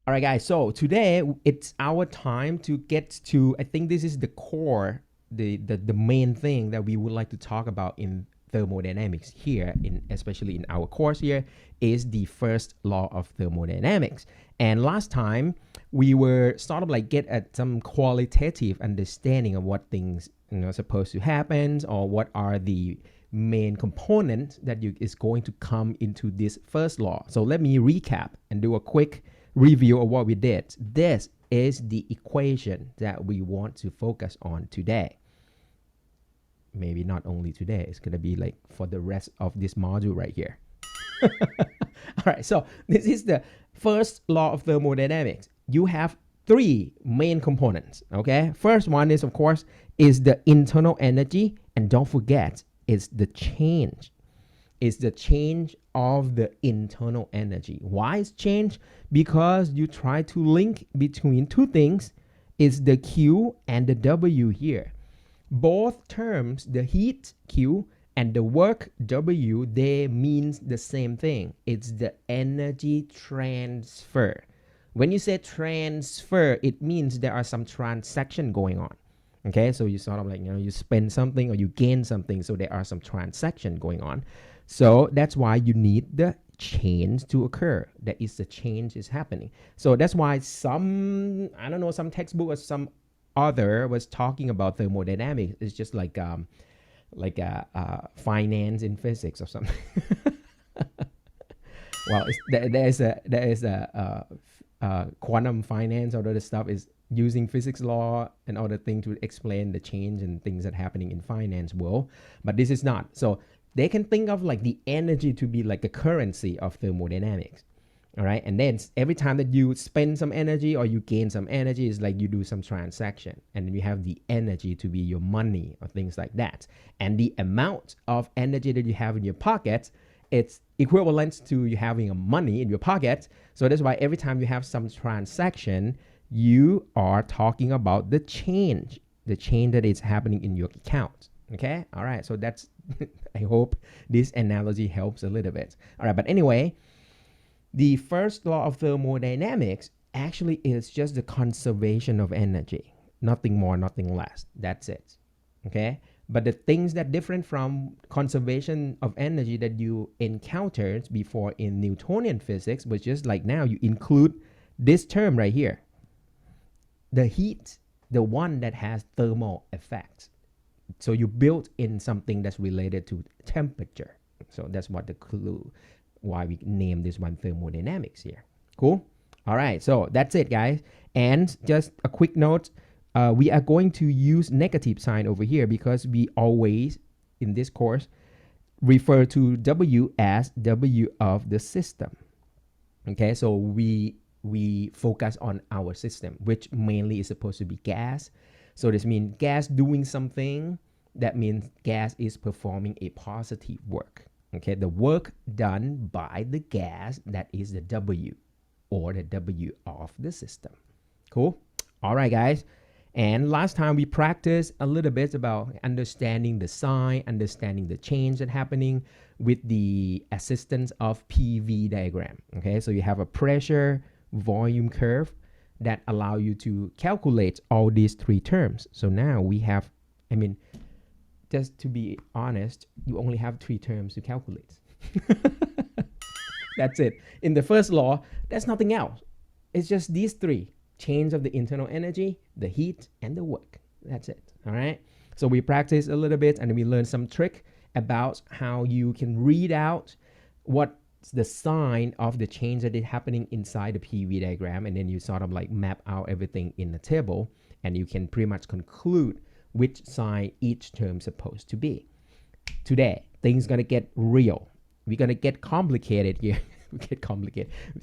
All right, guys. So today it's our time to get to. I think this is the core, the main thing that we would like to talk about in thermodynamics here, in especially in our course here, is the first law of thermodynamics. And last time we were sort of like get at some qualitative understanding of what things supposed to happen, or what are the main components that is going to come into this first law. So let me recap and do a quick review of what we did. This is the equation that we want to focus on today. Maybe not only today, it's going to be like for the rest of this module right here. All right, so this is the first law of thermodynamics. You have three main components, okay? First one is, of course, is the internal energy, and don't forget, it's the change. It's the change of the internal energy. Why is change? Because you try to link between two things. It's the Q and the W here. Both terms, the heat Q and the work W, they mean the same thing. It's the energy transfer. When you say transfer, it means there are some transaction going on. Okay, so you sort of like, you spend something or you gain something, so there are some transaction going on. So that's why you need the change to occur. That is, the change is happening. So that's why some textbook or some other was talking about thermodynamics. It's just like finance in physics or something. Well, there is a quantum finance, or other stuff is using physics law and other things to explain the change and things that are happening in finance world. But this is not. So they can think of like the energy to be like a currency of thermodynamics. All right. And then every time that you spend some energy or you gain some energy, it's like you do some transaction. And then you have the energy to be your money or things like that. And the amount of energy that you have in your pocket, it's equivalent to you having a money in your pocket. So that's why every time you have some transaction, you are talking about the change that is happening in your account. Okay. All right. So that's, I hope this analogy helps a little bit. All right. But anyway, the first law of thermodynamics actually is just the conservation of energy. Nothing more, nothing less. That's it. Okay. But the things that different from conservation of energy that you encountered before in Newtonian physics was just like now you include this term right here. The heat, the one that has thermal effects. So you built in something that's related to temperature. So that's what the clue, why we name this one thermodynamics here. Cool? All right, so that's it, guys. And just a quick note, we are going to use negative sign over here because we always, in this course, refer to W as W of the system. Okay, so we focus on our system, which mainly is supposed to be gas. So this means gas doing something. That means gas is performing a positive work. Okay, the work done by the gas, that is the W, or the W of the system. Cool? All right, guys. And last time we practiced a little bit about understanding the sign, understanding the change that's happening with the assistance of PV diagram. Okay, so you have a pressure volume curve that allow you to calculate all these three terms. So now we have, just to be honest, you only have three terms to calculate. That's it. In the first law, there's nothing else. It's just these three: change of the internal energy, the heat, and the work. That's it. All right. So we practice a little bit and we learn some trick about how you can read out what the sign of the change that is happening inside the PV diagram, and then you sort of like map out everything in the table, and you can pretty much conclude which sign each term is supposed to be. Today, things gonna get real. We're gonna get complicated here.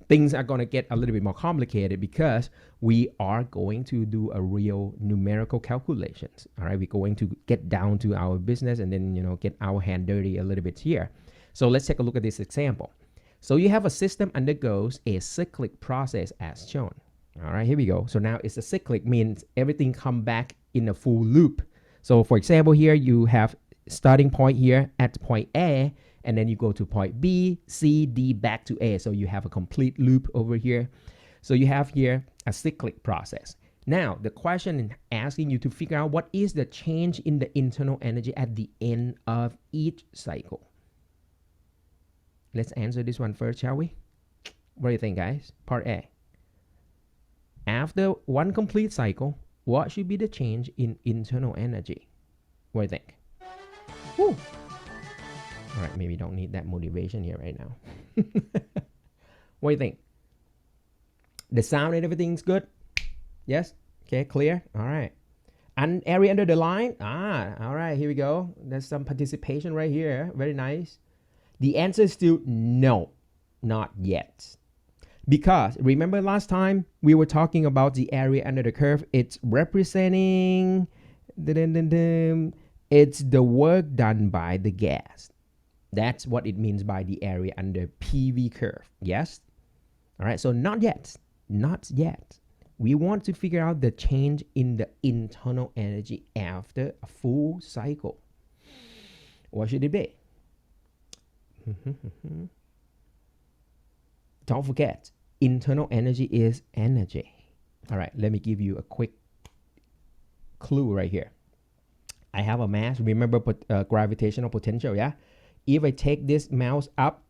Things are gonna get a little bit more complicated because we are going to do a real numerical calculations. All right, we're going to get down to our business and then get our hand dirty a little bit here. So let's take a look at this example. So you have a system undergoes a cyclic process as shown. All right, here we go. So now it's a cyclic, means everything come back in a full loop. So for example, here you have starting point here at point A, and then you go to point B, C, D, back to A. So you have a complete loop over here. So you have here a cyclic process. Now, the question is asking you to figure out what is the change in the internal energy at the end of each cycle. Let's answer this one first, shall we? What do you think, guys? Part A. After one complete cycle, what should be the change in internal energy? What do you think? Woo. All right, maybe don't need that motivation here right now. What do you think? The sound and everything's good? Yes? Okay, clear? All right. And area under the line? All right, here we go. There's some participation right here. Very nice. The answer is still no, not yet. Because remember last time we were talking about the area under the curve. It's representing, it's the work done by the gas. That's what it means by the area under PV curve. Yes? All right, so not yet. Not yet. We want to figure out the change in the internal energy after a full cycle. What should it be? Don't forget, internal energy is energy. All right, let me give you a quick clue right here. I have a mass. Remember gravitational potential, yeah? If I take this mouse up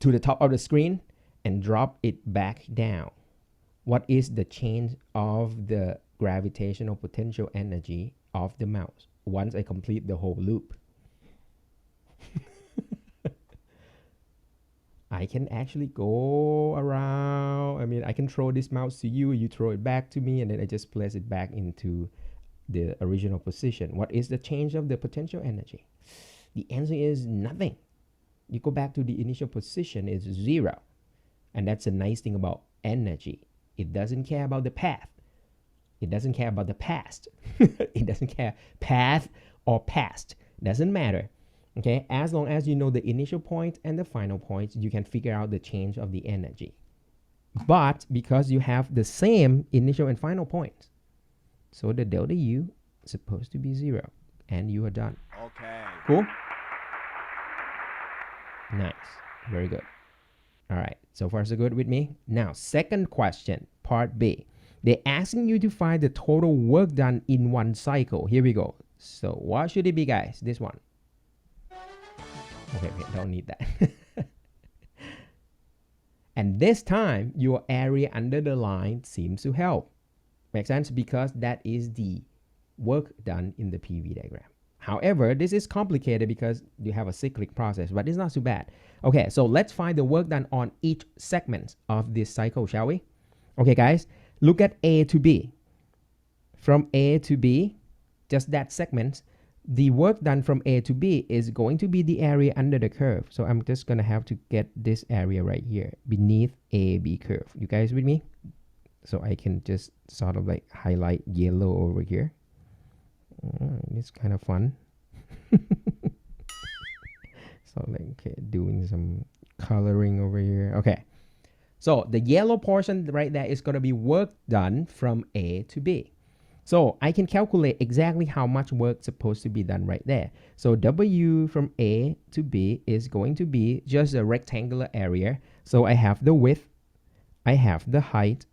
to the top of the screen and drop it back down, what is the change of the gravitational potential energy of the mouse once I complete the whole loop? I can actually go around. I mean, I can throw this mouse to you, you throw it back to me, and then I just place it back into the original position. What is the change of the potential energy? The answer is nothing. You go back to the initial position, it's zero. And that's the nice thing about energy. It doesn't care about the path. It doesn't care about the past. It doesn't care path or past. Doesn't matter. Okay, as long as you know the initial point and the final point, you can figure out the change of the energy. But because you have the same initial and final point, so the delta U is supposed to be zero, and you are done. Okay. Cool? Nice. Very good. All right, so far so good with me. Now, second question, part B. They're asking you to find the total work done in one cycle. Here we go. So what should it be, guys? This one. Okay, don't need that. And this time, your area under the line seems to help. Makes sense? Because that is the work done in the PV diagram. However, this is complicated because you have a cyclic process, but it's not too bad. Okay, so let's find the work done on each segment of this cycle, shall we? Okay, guys, look at A to B. From A to B, just that segment, the work done from A to B is going to be the area under the curve. So I'm just going to have to get this area right here beneath AB curve. You guys with me? So I can just sort of like highlight yellow over here. It's kind of fun. So like, okay, doing some coloring over here. Okay. So the yellow portion right there is going to be work done from A to B. So I can calculate exactly how much work is supposed to be done right there. So W from A to B is going to be just a rectangular area. So I have the width, I have the height,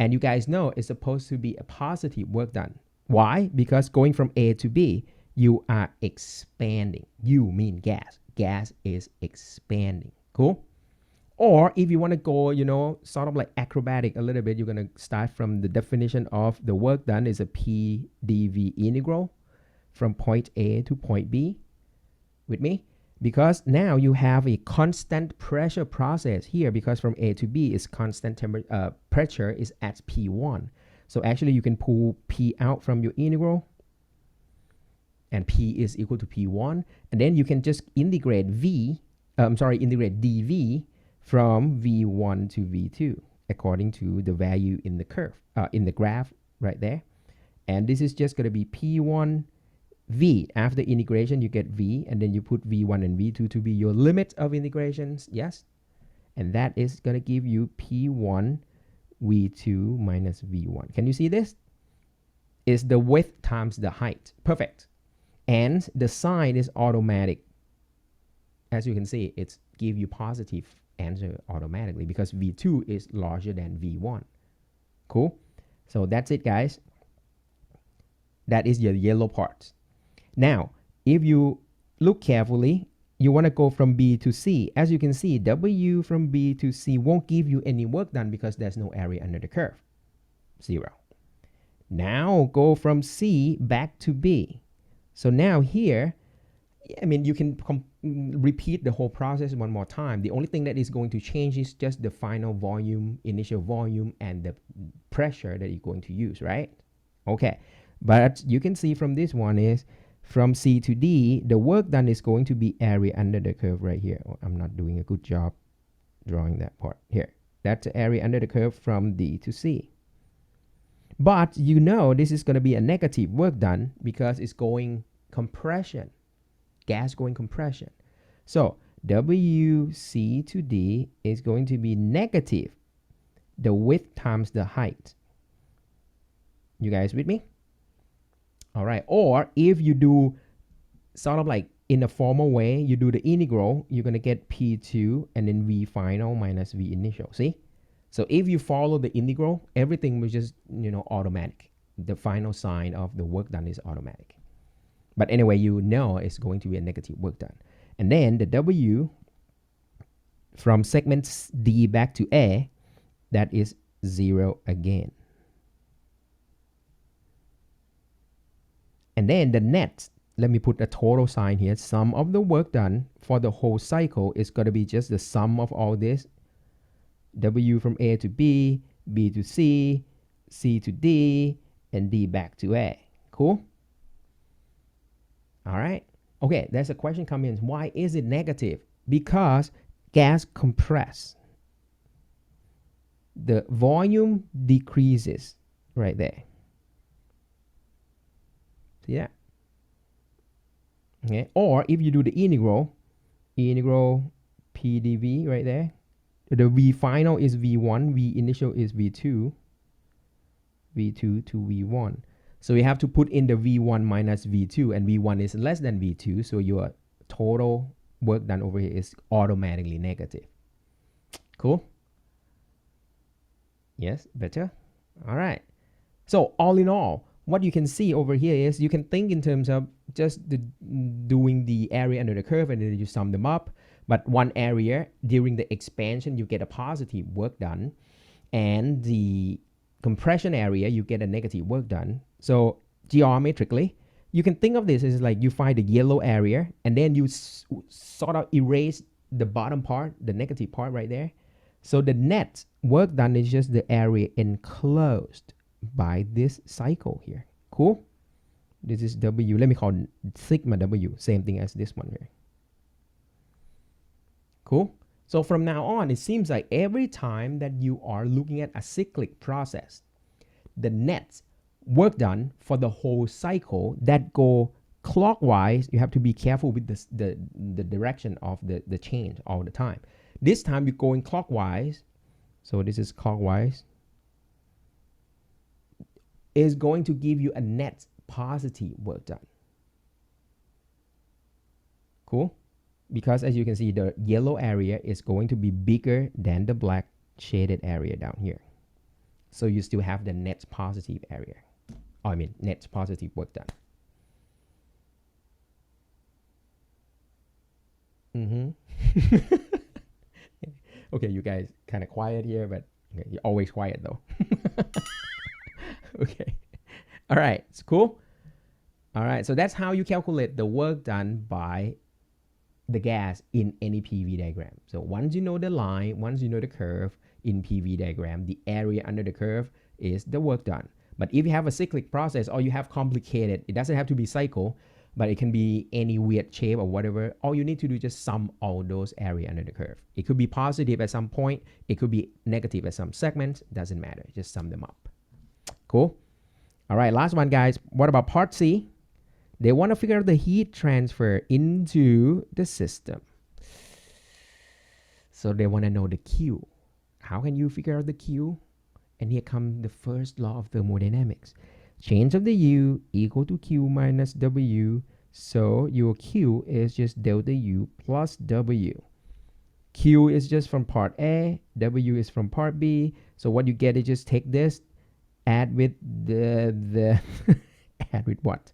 and you guys know it's supposed to be a positive work done. Why? Because going from A to B, you are expanding. You mean gas. Gas is expanding. Cool? Or if you want to go, you know, sort of like acrobatic a little bit, you're going to start from the definition of the work done is a P dV integral from point A to point B. With me? Because now you have a constant pressure process here, because from A to B is constant pressure is at P1. So actually you can pull P out from your integral, and P is equal to P1. And then you can just integrate integrate dV from V1 to V2 according to the value in the curve, in the graph right there. And this is just going to be P1 V. After integration, you get V, and then you put V1 and V2 to be your limit of integrations. Yes. And that is going to give you P1 V2 minus V1. Can you see this? Is the width times the height. Perfect. And the sign is automatic. As you can see, it's give you positive answer automatically because V2 is larger than V1. Cool? So that's it, guys. That is your yellow part. Now, if you look carefully, you want to go from B to C. As you can see, W from B to C won't give you any work done because there's no area under the curve. 0. Now go from C back to B. So now here, I mean, you can repeat the whole process one more time. The only thing that is going to change is just the final volume, initial volume, and the pressure that you're going to use, right? Okay, but you can see from this one is from C to D, the work done is going to be area under the curve right here. Oh, I'm not doing a good job drawing that part here. That's the area under the curve from D to C. But you know this is going to be a negative work done because it's going compression. Gas going compression. So WC to D is going to be negative the width times the height. You guys with me? All right. Or if you do sort of like in a formal way, you do the integral, you're going to get P2 and then V final minus V initial. See? So if you follow the integral, everything was just, automatic. The final sign of the work done is automatic. But anyway, you know it's going to be a negative work done. And then the W from segment D back to A, that is 0 again. And then the net, let me put a total sign here. Sum of the work done for the whole cycle is going to be just the sum of all this. W from A to B, B to C, C to D, and D back to A. Cool? All right. Okay, there's a question coming in. Why is it negative? Because gas compress. The volume decreases right there. See that? Okay. Or if you do the integral P dV right there, the V final is V1, V initial is V2, V2 to V1. So you have to put in the V1 minus V2, and V1 is less than V2, so your total work done over here is automatically negative. Cool? Yes, better? All right. So all in all, what you can see over here is you can think in terms of just doing the area under the curve and then you sum them up. But one area during the expansion, you get a positive work done, and the compression area, you get a negative work done. So geometrically, you can think of this as like you find the yellow area and then you sort of erase the bottom part, the negative part right there. So the net work done is just the area enclosed by this cycle here. Cool? This is W. Let me call it sigma W. Same thing as this one here. Cool? So from now on, it seems like every time that you are looking at a cyclic process, the net work done for the whole cycle that go clockwise, you have to be careful with the direction of the change all the time. This time you're going clockwise, so this is clockwise, is going to give you a net positive work done. Cool? Because as you can see, the yellow area is going to be bigger than the black shaded area down here. So you still have the net positive area. I mean, net positive work done. Okay, you guys kind of quiet here, but okay, you're always quiet though. Okay. All right, it's cool. All right, so that's how you calculate the work done by the gas in any PV diagram. So once you know the line, once you know the curve in PV diagram, the area under the curve is the work done. But if you have a cyclic process or you have complicated, it doesn't have to be cycle, but it can be any weird shape or whatever. All you need to do is just sum all those area under the curve. It could be positive at some point. It could be negative at some segment. Doesn't matter. Just sum them up. Cool. All right, last one, guys. What about part C? They want to figure out the heat transfer into the system. So they want to know the Q. How can you figure out the Q? And here comes the first law of thermodynamics. Change of the U equal to Q minus W. So your Q is just delta U plus W. Q is just from part A, W is from part B. So what you get is just take this, add with the add with what?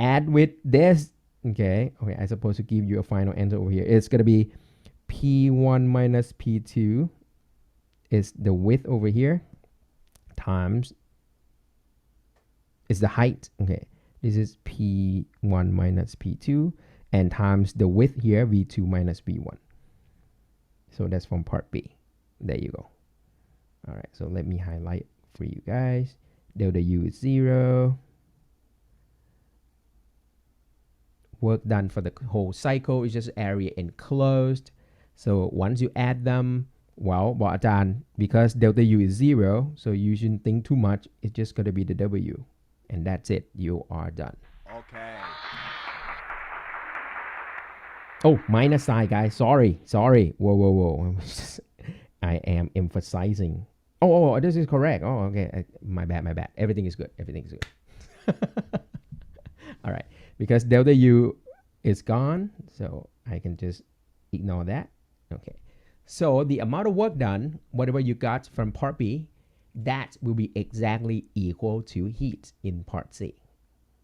Add with this. Okay, I supposed to give you a final answer over here. It's gonna be P1 minus P2 is the width over here times is the height. Okay, this is P1 minus P2 and times the width here, V2 minus V1. So that's from part B. There you go. All right, so let me highlight for you guys. Delta U is 0. Work done for the whole cycle is just area enclosed. So once you add them, well, because delta U is 0, so you shouldn't think too much. It's just going to be the W. And that's it. You are done. Okay. Oh, minus sign, guys. Sorry. Whoa. I am emphasizing. Oh, this is correct. Oh, okay. My bad. Everything is good. All right. Because delta U is gone, so I can just ignore that. Okay. So the amount of work done, whatever you got from part B, that will be exactly equal to heat in part C.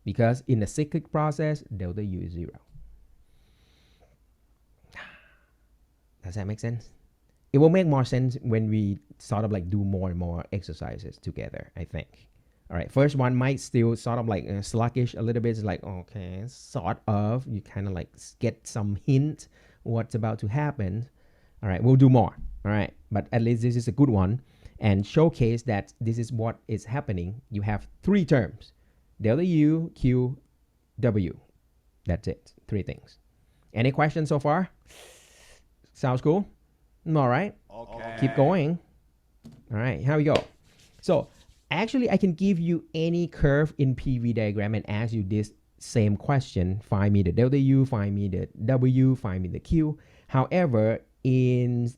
Because in the cyclic process, delta U is 0. Does that make sense? It will make more sense when we sort of like do more and more exercises together, I think. All right, first one might still sort of like sluggish a little bit. It's like, okay, sort of. You kind of like get some hint what's about to happen. All right, we'll do more. All right, but at least this is a good one. And showcase that this is what is happening. You have 3 terms. Delta U, Q, W. That's it. 3 things. Any questions so far? Sounds cool? All right. Okay. Keep going. All right, here we go. So actually, I can give you any curve in PV diagram and ask you this same question. Find me the delta U, find me the W, find me the Q. However, in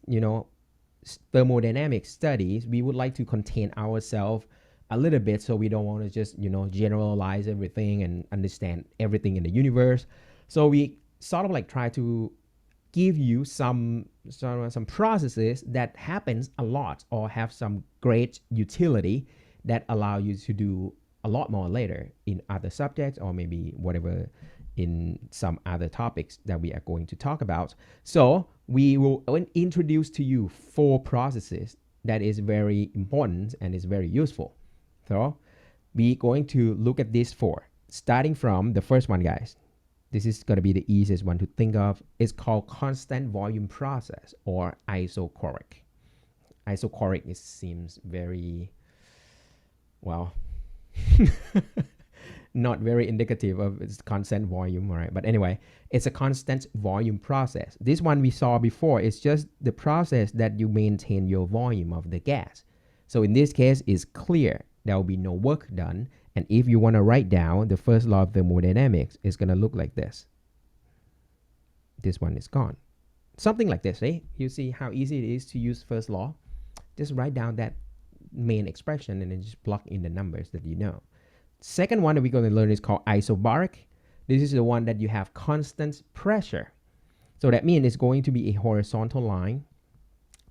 thermodynamic studies, we would like to contain ourselves a little bit, so we don't want to just generalize everything and understand everything in the universe. So we sort of like try to give you some processes that happens a lot or have some great utility that allow you to do a lot more later in other subjects or maybe whatever in some other topics that we are going to talk about. So we will introduce to you 4 processes that is very important and is very useful. So we're going to look at these 4, starting from the first one, guys. This is going to be the easiest one to think of. It's called constant volume process or isochoric. Isochoric seems very, well, not very indicative of its constant volume, all right? But anyway, it's a constant volume process. This one we saw before is just the process that you maintain your volume of the gas. So in this case, it's clear there will be no work done. And if you want to write down the first law of thermodynamics, it's going to look like this. This one is gone. Something like this, eh? You see how easy it is to use first law? Just write down that main expression and then just plug in the numbers that you know. Second one that we're going to learn is called isobaric. This is the one that you have constant pressure. So that means it's going to be a horizontal line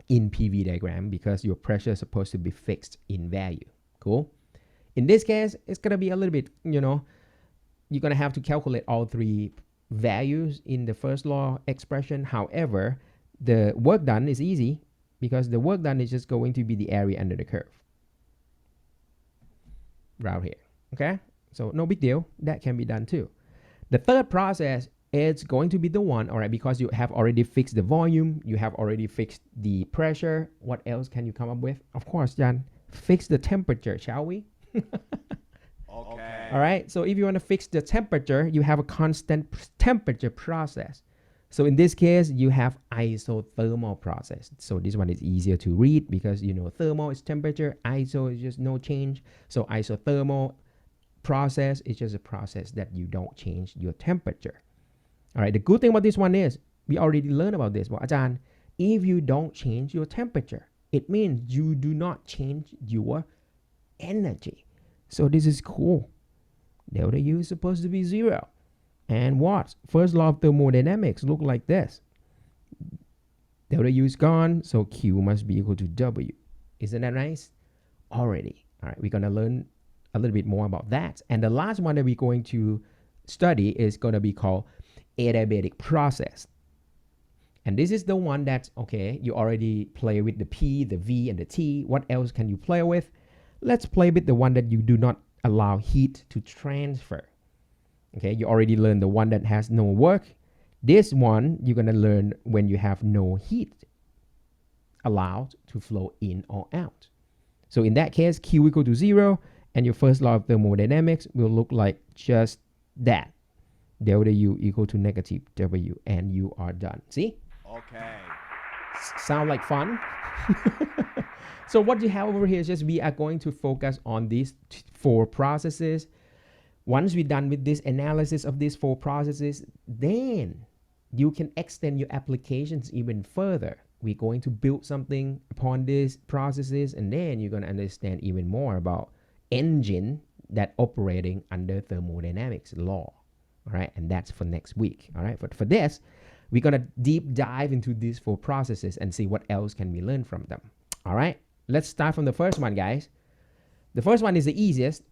in PV diagram because your pressure is supposed to be fixed in value. Cool? In this case, it's going to be a little bit, you're going to have to calculate all 3 values in the first law expression. However, the work done is easy because the work done is just going to be the area under the curve. Right here. Okay? So no big deal. That can be done too. The third process is going to be the one, all right, because you have already fixed the volume, you have already fixed the pressure. What else can you come up with? Of course, Jan, fix the temperature, shall we? Okay. All right. So if you want to fix the temperature, you have a constant temperature process. So in this case, you have isothermal process. So this one is easier to read because thermal is temperature, iso is just no change. So isothermal process is just a process that you don't change your temperature. All right. The good thing about this one is we already learned about this. Well, Ajahn, if you don't change your temperature, it means you do not change your energy. So this is cool. Delta U is supposed to be 0. And what? First law of thermodynamics look like this. Delta U is gone, so Q must be equal to W. Isn't that nice? Already. All right, we're going to learn a little bit more about that. And the last one that we're going to study is going to be called Adiabatic Process. And this is the one that, okay, you already play with the P, the V, and the T. What else can you play with? Let's play with the one that you do not allow heat to transfer. Okay, you already learned the one that has no work. This one, you're going to learn when you have no heat allowed to flow in or out. So in that case, Q equal to 0, and your first law of thermodynamics will look like just that. Delta U equal to negative W, and you are done. See? Okay. Sound like fun? So what you have over here is just we are going to focus on these 4 processes. Once we're done with this analysis of these 4 processes, then you can extend your applications even further. We're going to build something upon these processes, and then you're going to understand even more about engine that operating under thermodynamics law. All right, and that's for next week. All right, but for this, we're going to deep dive into these 4 processes and see what else can we learn from them. All right, let's start from the first one, guys. The first one is the easiest,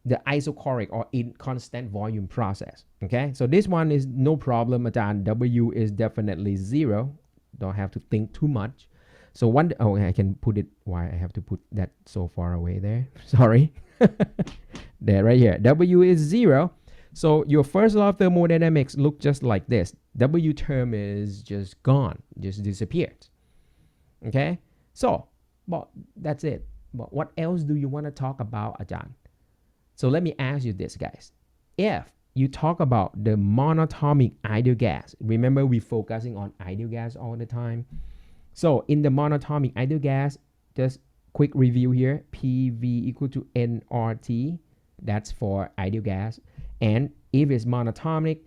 the isochoric or in constant volume process. Okay, so this one is no problem. W is definitely 0. Don't have to think too much. So one, oh, I can put it, why I have to put that so far away there? Sorry. There, right here. W is 0. So your first law of thermodynamics look just like this. W term is just gone, just disappeared. Okay, so, well, that's it. But what else do you want to talk about, Ajahn? So let me ask you this, guys. If you talk about the monatomic ideal gas, remember we're focusing on ideal gas all the time. So in the monatomic ideal gas, just quick review here, PV equal to nRT, that's for ideal gas. And if it's monatomic,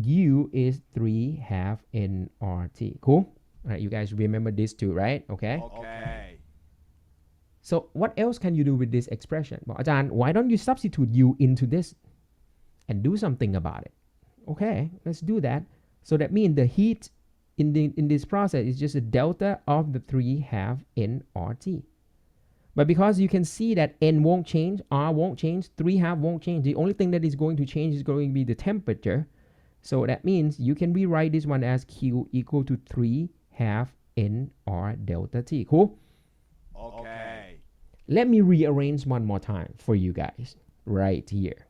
U is 3/2 nRT. Cool? All right, you guys remember this too, right? Okay. Okay. So what else can you do with this expression? Well, Ajahn, why don't you substitute U into this and do something about it? Okay, let's do that. So that means the heat in this process is just a delta of the 3/2 nRT. But because you can see that N won't change, R won't change, 3/2 won't change. The only thing that is going to change is going to be the temperature. So that means you can rewrite this one as Q equal to 3/2 nR delta T. Cool? Okay. Let me rearrange one more time for you guys right here.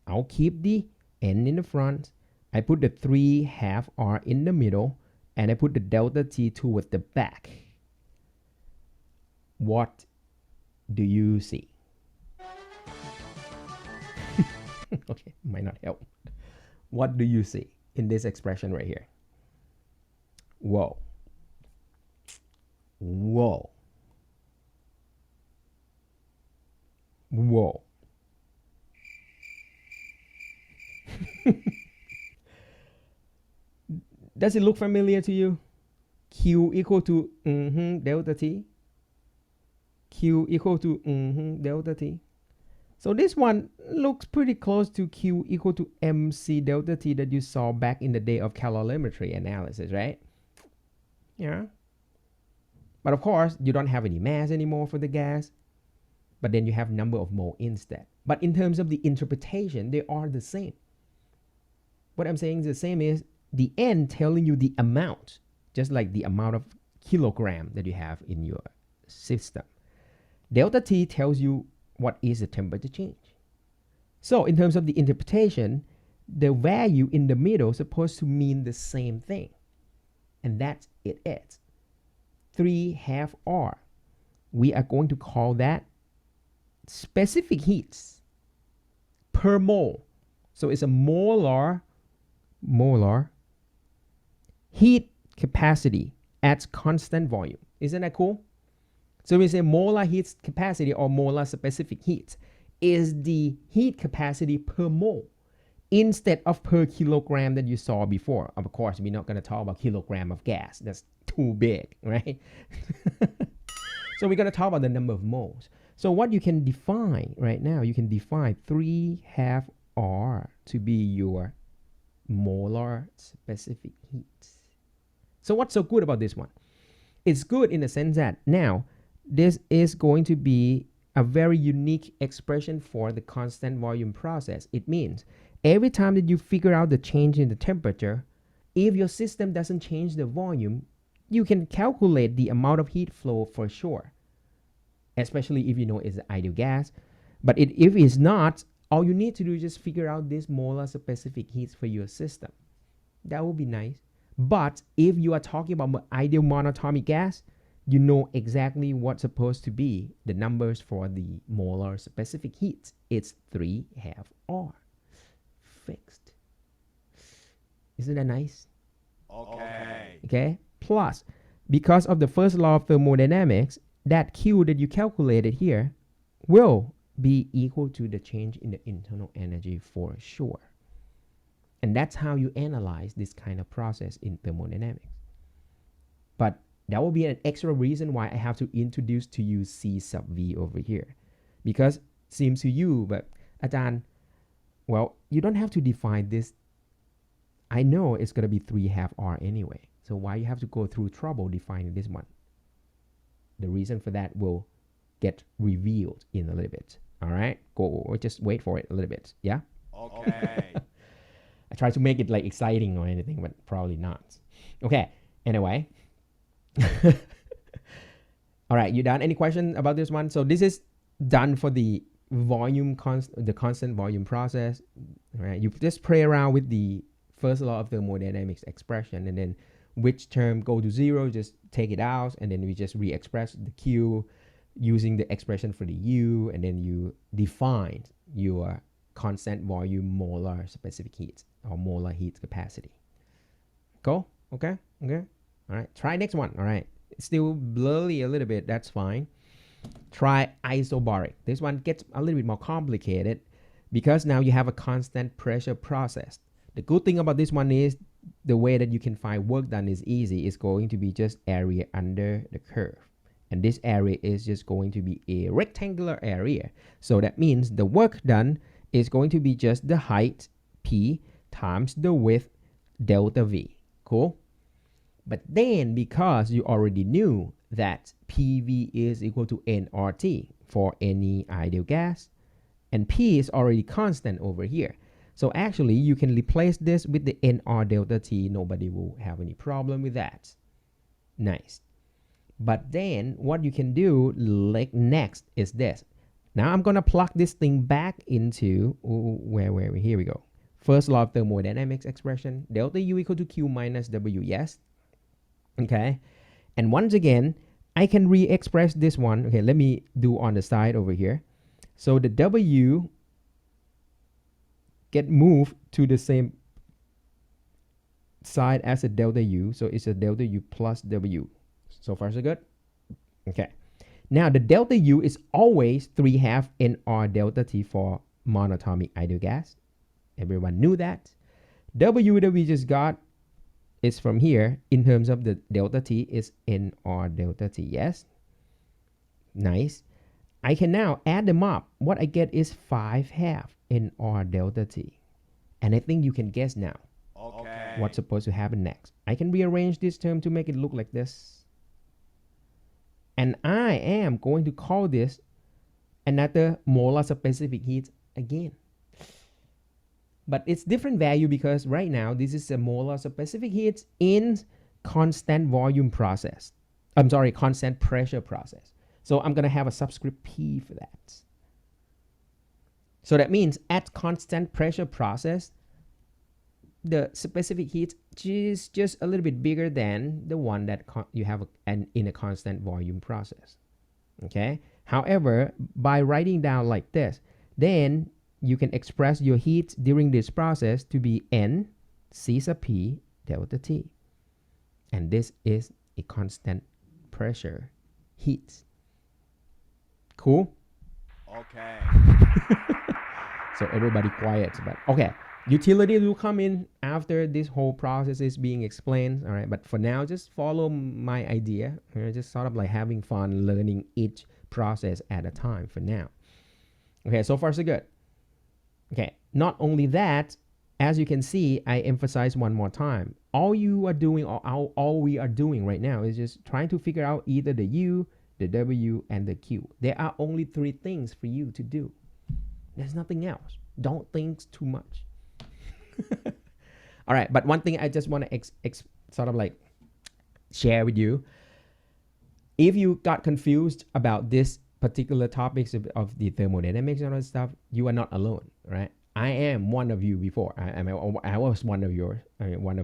I'll keep the N in the front. I put the 3/2 R in the middle, and I put the delta T toward the back. What do you see? Okay, might not help. What do you see in this expression right here? Whoa. Whoa. Whoa. Does it look familiar to you? Q equal to delta T. Q equal to delta T. So this one looks pretty close to Q equal to MC delta T that you saw back in the day of calorimetry analysis, right? Yeah. But of course, you don't have any mass anymore for the gas, but then you have number of mole instead. But in terms of the interpretation, they are the same. What I'm saying is the same is the N telling you the amount, just like the amount of kilogram that you have in your system. Delta T tells you what is the temperature change. So in terms of the interpretation, the value in the middle is supposed to mean the same thing. And that's it is. 3/2 R. We are going to call that specific heats per mole. So it's a molar heat capacity at constant volume. Isn't that cool? So we say molar heat capacity or molar specific heat is the heat capacity per mole instead of per kilogram that you saw before. Of course, we're not going to talk about kilogram of gas. That's too big, right? So we're going to talk about the number of moles. So what you can define right now, you can define 3/2 R to be your molar specific heat. So what's so good about this one? It's good in the sense that now this is going to be a very unique expression for the constant volume process. It means every time that you figure out the change in the temperature, if your system doesn't change the volume, you can calculate the amount of heat flow for sure, especially if you know it's an ideal gas. But if it's not, all you need to do is just figure out this molar specific heats for your system. That would be nice. But if you are talking about ideal monatomic gas, you know exactly what's supposed to be the numbers for the molar specific heat. It's 3/2 R. Fixed. Isn't that nice? Okay. Okay. Plus, because of the first law of thermodynamics, that Q that you calculated here will be equal to the change in the internal energy for sure. And that's how you analyze this kind of process in thermodynamics. But that will be an extra reason why I have to introduce to you C sub V over here. Because it seems to you, but Ajahn, well, you don't have to define this. I know it's going to be 3/2 R anyway. So why you have to go through trouble defining this one? The reason for that will get revealed in a little bit. All right? Go, just wait for it a little bit. Yeah? Okay. I try to make it like exciting or anything, but probably not. Okay. Anyway. All right. You done? Any question about this one? So this is done for the volume, the constant volume process. All right. You just play around with the first law of thermodynamics expression, and then which term go to zero, just take it out, and then we just re-express the Q using the expression for the U, and then you define your constant volume molar specific heat or molar heat capacity. Cool? Okay? Okay? All right. Try next one. All right. It's still blurry a little bit. That's fine. Try isobaric. This one gets a little bit more complicated because now you have a constant pressure process. The good thing about this one is the way that you can find work done is easy. It's going to be just area under the curve. And this area is just going to be a rectangular area. So that means the work done is going to be just the height P times the width delta V. Cool? But then because you already knew that PV is equal to nRT for any ideal gas, and P is already constant over here. So actually you can replace this with the nR delta T. Nobody will have any problem with that. Nice. But then what you can do like next is this. Now I'm going to plug this thing back into, here we go. First law of thermodynamics expression, delta U equal to Q minus W, yes? Okay. And once again, I can re-express this one. Okay, let me do on the side over here. So the W get moved to the same side as a delta U. So it's a delta U plus W. So far so good? Okay. Now the delta U is always 3/2 nR delta T for monatomic ideal gas. Everyone knew that. W that we just got is from here in terms of the delta T is nR delta T. Yes? Nice. I can now add them up. What I get is 5/2 nR delta T. And I think you can guess now what's supposed to happen next. I can rearrange this term to make it look like this. And I am going to call this another molar specific heat again. But it's different value because right now this is a molar specific heat in constant volume process. I'm sorry, constant pressure process. So I'm going to have a subscript P for that. So that means at constant pressure process, the specific heat is just a little bit bigger than the one that you have in a constant volume process. Okay. However, by writing down like this, then you can express your heat during this process to be N C sub P delta T. And this is a constant pressure heat. Cool? Okay. So everybody quiet. But okay. Utilities will come in after this whole process is being explained. All right. But for now, just follow my idea. Just sort of like having fun learning each process at a time for now. Okay. So far, so good. Okay. Not only that, as you can see, I emphasize one more time. All you are doing, or all we are doing right now is just trying to figure out either the U, the W, and the Q. There are only 3 things for you to do. There's nothing else. Don't think too much. All right, but one thing I just want to sort of like share with you. If you got confused about this particular topics of the thermodynamics and all that stuff, you are not alone, right? I am one of you before. I was one of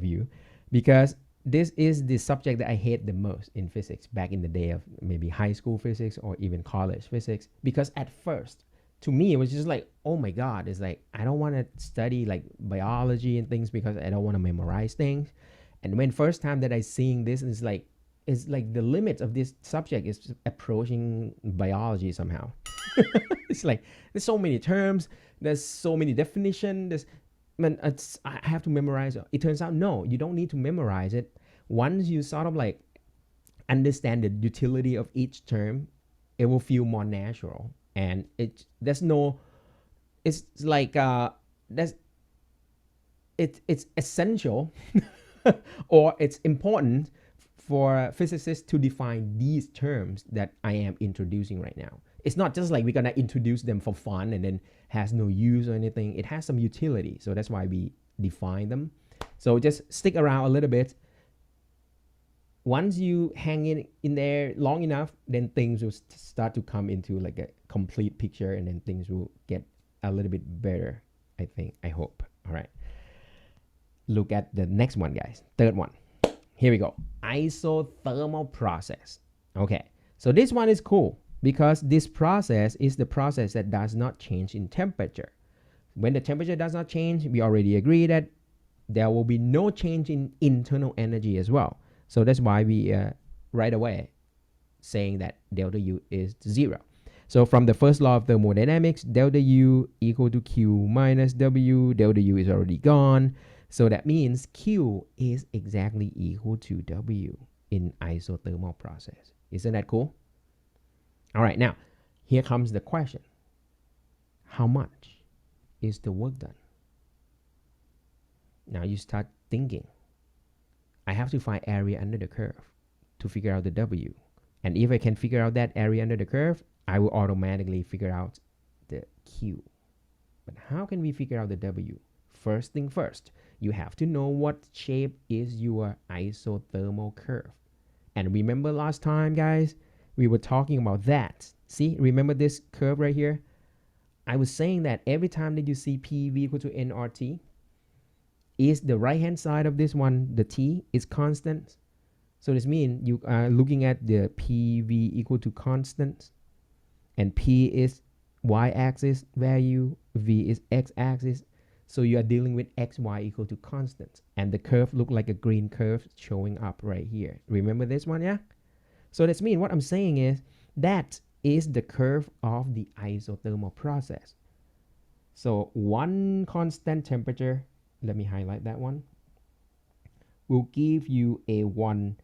you, because this is the subject that I hate the most in physics back in the day of maybe high school physics or even college physics. Because at first, to me, it was just like, oh my God, it's like, I don't want to study like biology and things because I don't want to memorize things. And when first time that I seeing this, it's like the limits of this subject is approaching biology somehow. It's like, there's so many terms, there's so many definitions, I have to memorize it. It turns out, no, you don't need to memorize it. Once you sort of like understand the utility of each term, it will feel more natural. And it's essential or it's important for physicists to define these terms that I am introducing right now. It's not just like we're gonna introduce them for fun and then has no use or anything. It has some utility, so that's why we define them. So just stick around a little bit. Once you hang in there long enough, then things will start to come into like a complete picture, and then things will get a little bit better, I think, I hope. All right. Look at the next one, guys. Third one. Here we go. Isothermal process. Okay. So this one is cool because this process is the process that does not change in temperature. When the temperature does not change, we already agree that there will be no change in internal energy as well. So that's why we right away saying that delta U is 0. So from the first law of thermodynamics, delta U equal to Q minus W. Delta U is already gone. So that means Q is exactly equal to W in isothermal process. Isn't that cool? All right, now here comes the question. How much is the work done? Now you start thinking. I have to find area under the curve to figure out the W. And if I can figure out that area under the curve, I will automatically figure out the Q. But how can we figure out the W? First thing first, you have to know what shape is your isothermal curve. And remember last time, guys, we were talking about that. See, remember this curve right here? I was saying that every time that you see PV equal to nRT, is the right hand side of this one, the T, is constant. So this means you are looking at the PV equal to constant, and P is y-axis value, V is x-axis. So you are dealing with x, y equal to constant. And the curve look like a green curve showing up right here. Remember this one, yeah? So that's mean what I'm saying is that is the curve of the isothermal process. So one constant temperature, let me highlight that one, will give you a one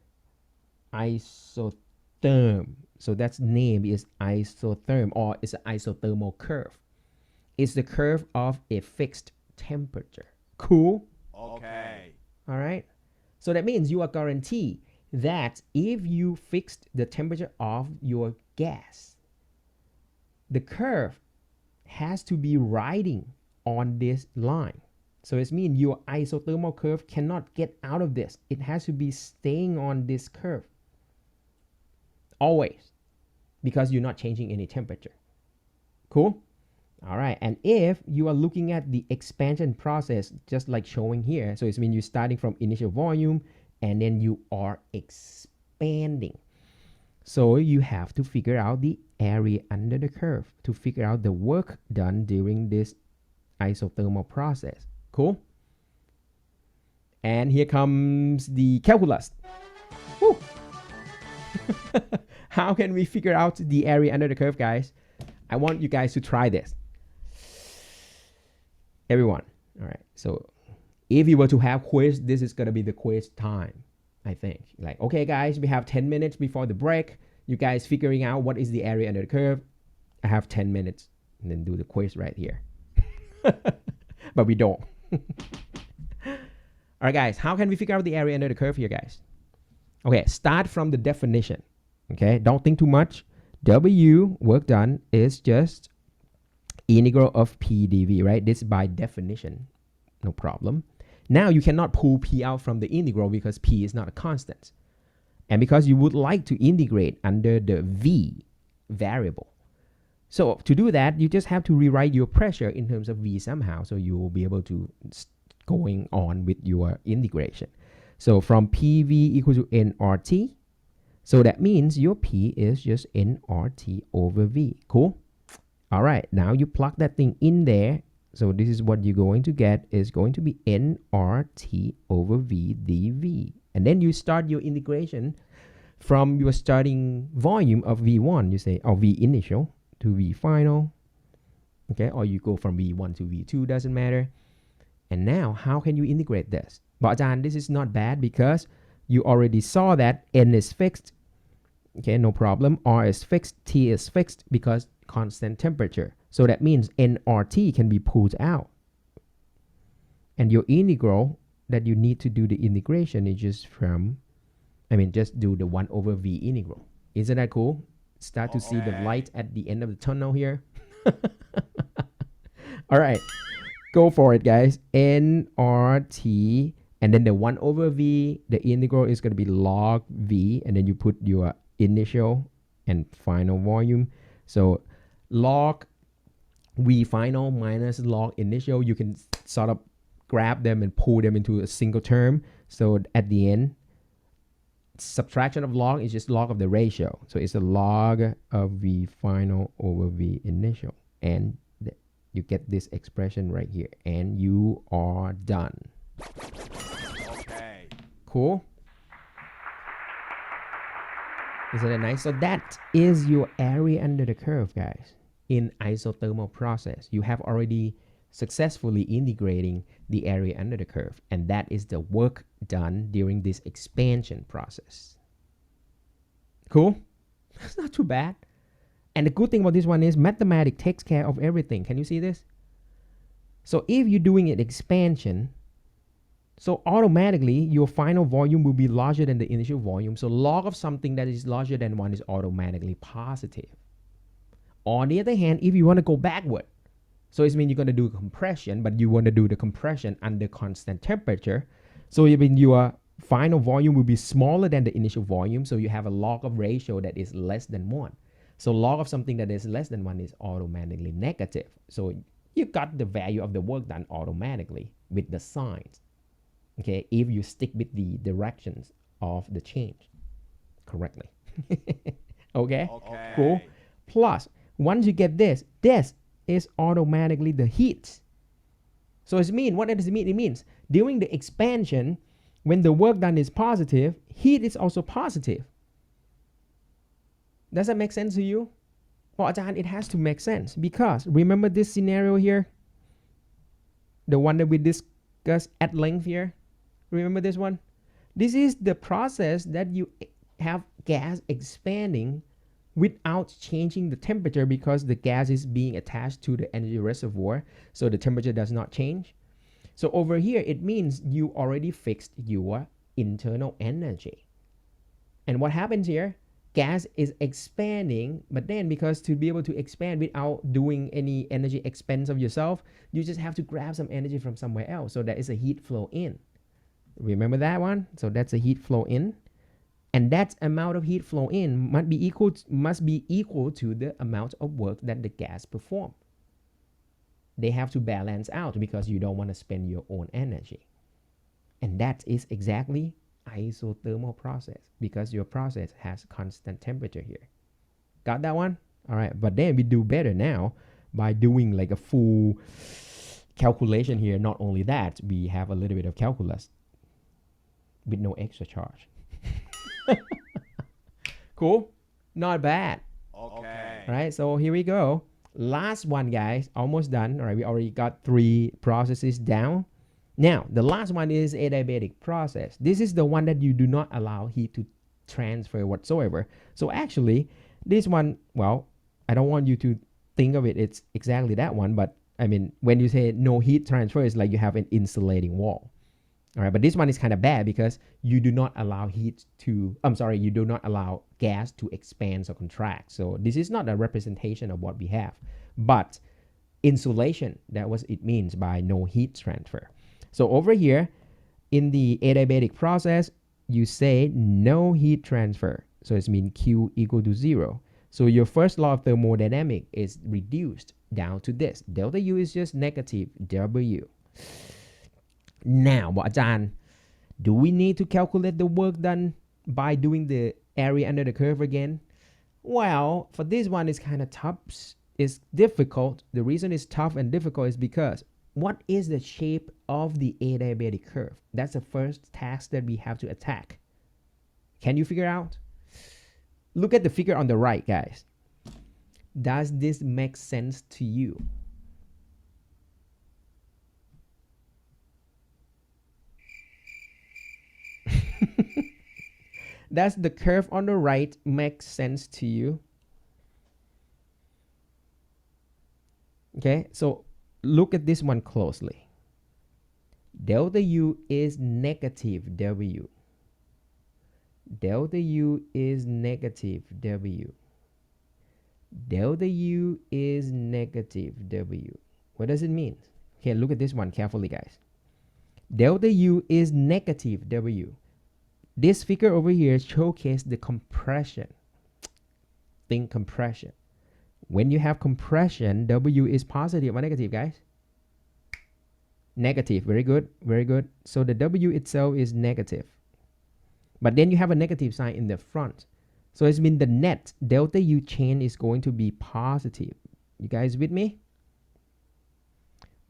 isotherm. So that's name is isotherm, or it's an isothermal curve. It's the curve of a fixed temperature. Cool? Okay. All right. So that means you are guaranteed that if you fixed the temperature of your gas, the curve has to be riding on this line. So it means your isothermal curve cannot get out of this. It has to be staying on this curve. Always. Because you're not changing any temperature. Cool? All right. And if you are looking at the expansion process, just like showing here, so it means you're starting from initial volume and then you are expanding. So you have to figure out the area under the curve to figure out the work done during this isothermal process. Cool? And here comes the calculus. Woo. How can we figure out the area under the curve, guys? I want you guys to try this. Everyone. All right. So if you were to have quiz, this is going to be the quiz time, I think. Like, okay, guys, we have 10 minutes before the break. You guys figuring out what is the area under the curve. I have 10 minutes and then do the quiz right here. But we don't. All right, guys, how can we figure out the area under the curve here, guys? Okay, start from the definition. Okay, don't think too much. W, work done, is just integral of P dV, right? This is by definition, no problem. Now you cannot pull P out from the integral because P is not a constant. And because you would like to integrate under the V variable. So to do that, you just have to rewrite your pressure in terms of V somehow. So you will be able to going on with your integration. So from PV equal to nRT. So that means your P is just nRT over V. Cool? All right, now you plug that thing in there. So this is what you're going to get is going to be nRT over V dV. And then you start your integration from your starting volume of V1. You say, oh, V initial to V final. Okay, or you go from V1 to V2, doesn't matter. And now, how can you integrate this? But Ajahn, this is not bad because you already saw that N is fixed. Okay, no problem. R is fixed, T is fixed because constant temperature. So that means nRT can be pulled out. And your integral that you need to do the integration is just from, just do the 1 over V integral. Isn't that cool? Start to see the light at the end of the tunnel here. All right. Go for it, guys. nRT, and then the 1 over V, the integral is going to be log V, and then you put your initial and final volume. So log V final minus log initial, you can sort of grab them and pull them into a single term. So at the end, subtraction of log is just log of the ratio. So it's a log of V final over V initial. And you get this expression right here, and you are done. Okay. Cool. Isn't that nice? So that is your area under the curve, guys. In isothermal process, you have already successfully integrating the area under the curve, and that is the work done during this expansion process. Cool. It's not too bad. And the good thing about this one is mathematics takes care of everything. Can you see this? So if you're doing an expansion, so automatically your final volume will be larger than the initial volume. So log of something that is larger than 1 is automatically positive. On the other hand, if you want to go backward, so it means you're going to do compression, but you want to do the compression under constant temperature. So it means your final volume will be smaller than the initial volume. So you have a log of ratio that is less than 1. So log of something that is less than 1 is automatically negative. So you got the value of the work done automatically with the signs. Okay, if you stick with the directions of the change correctly. Okay, cool. Plus, once you get this is automatically the heat. So it means, what does it mean? It means during the expansion, when the work done is positive, heat is also positive. Does that make sense to you? Well, Ajahn, it has to make sense because remember this scenario here? The one that we discussed at length here? Remember this one? This is the process that you have gas expanding without changing the temperature because the gas is being attached to the energy reservoir, so the temperature does not change. So over here, it means you already fixed your internal energy. And what happens here? Gas is expanding, but then because to be able to expand without doing any energy expense of yourself, you just have to grab some energy from somewhere else. So that is a heat flow in. Remember that one? So that's a heat flow in. And that amount of heat flow in must be equal to the amount of work that the gas performed. They have to balance out because you don't want to spend your own energy. And that is exactly isothermal process because your process has constant temperature here. Got that one? All right, but then we do better now by doing like a full calculation here. Not only that, we have a little bit of calculus with no extra charge. Cool? Not bad. Okay. All right, so here we go. Last one, guys. Almost done. All right, we already got 3 processes down. Now, the last one is adiabatic process. This is the one that you do not allow heat to transfer whatsoever. So actually, this one, well, I don't want you to think of it, it's exactly that one, but I mean, when you say no heat transfer, it's like you have an insulating wall. All right, but this one is kind of bad because you do not allow you do not allow gas to expand or contract. So this is not a representation of what we have. But insulation, that was it means by no heat transfer. So over here in the adiabatic process, you say no heat transfer. So it means Q equal to 0. So your first law of thermodynamics is reduced down to this. Delta U is just negative W. Now, do we need to calculate the work done by doing the area under the curve again? Well, for this one, it's kind of tough. It's difficult. The reason it's tough and difficult is because what is the shape of the adiabatic curve? That's the first task that we have to attack. Can you figure out? Look at the figure on the right, guys. Does this make sense to you? Does the curve on the right make sense to you? Okay, so look at this one closely. Delta U is negative W. Delta U is negative W. Delta U is negative W. What does it mean? Okay, look at this one carefully, guys. Delta U is negative W. This figure over here showcases the compression. Think compression. When you have compression, W is positive or negative, guys? Negative. Very good. Very good. So the W itself is negative. But then you have a negative sign in the front. So it's mean the net delta U change is going to be positive. You guys with me?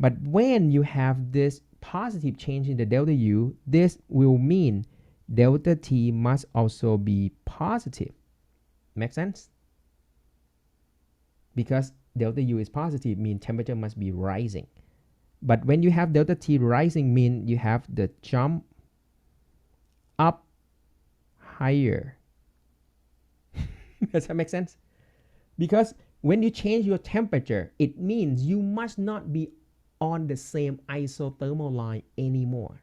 But when you have this positive change in the delta U, this will mean delta T must also be positive. Make sense? Because delta U is positive means temperature must be rising. But when you have delta T rising, mean you have the jump up higher. Does that make sense? Because when you change your temperature, it means you must not be on the same isothermal line anymore.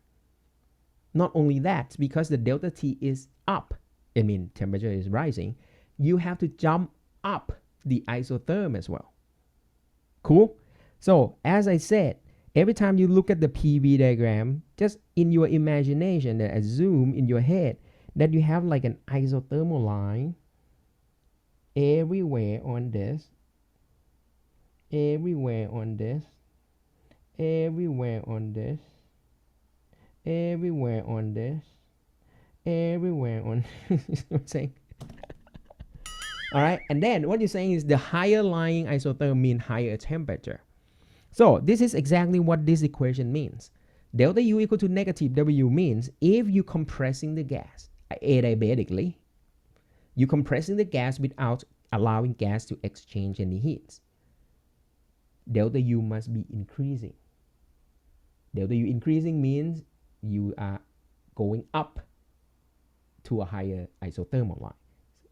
Not only that, because the delta T is up, I mean temperature is rising, you have to jump up the isotherm as well. Cool? So as I said, every time you look at the PV diagram, just in your imagination, assume in your head that you have like an isothermal line everywhere on this, everywhere on this, everywhere on this, everywhere on this, everywhere on this. What I'm saying? All right, and then what you're saying is the higher lying isotherm mean higher temperature. So this is exactly what this equation means. Delta U equal to negative W means if you're compressing the gas adiabatically, you're compressing the gas without allowing gas to exchange any heat. Delta U must be increasing. Delta U increasing means you are going up to a higher isothermal line.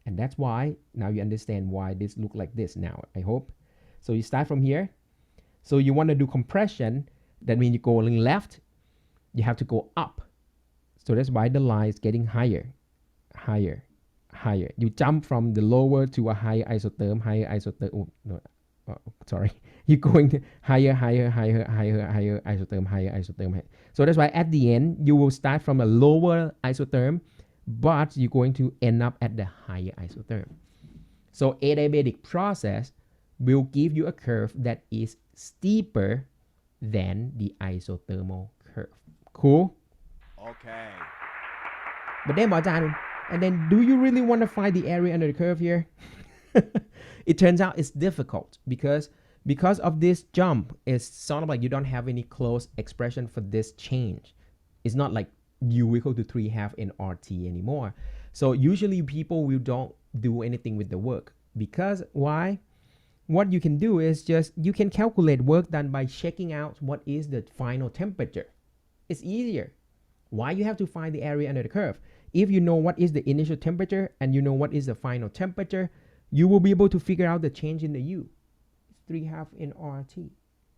And that's why now you understand why this look like this now, I hope. So you start from here. So you want to do compression. That means you're going left. You have to go up. So that's why the line is getting higher, higher, higher. You jump from the lower to a higher isotherm, higher isotherm. Oh, no, sorry. You're going to higher, higher, higher, higher, higher isotherm, higher isotherm. Higher. So that's why at the end, you will start from a lower isotherm, but you're going to end up at the higher isotherm. So adiabatic process will give you a curve that is steeper than the isothermal curve. Cool? Okay. But then, and then do you really want to find the area under the curve here? It turns out it's difficult because of this jump, it's sort of like you don't have any close expression for this change. It's not like U equal to 3/2 in RT anymore. So usually people will don't do anything with the work. Because why? What you can do is just you can calculate work done by checking out what is the final temperature. It's easier. Why you have to find the area under the curve? If you know what is the initial temperature and you know what is the final temperature, you will be able to figure out the change in the U. It's 3/2 in RT.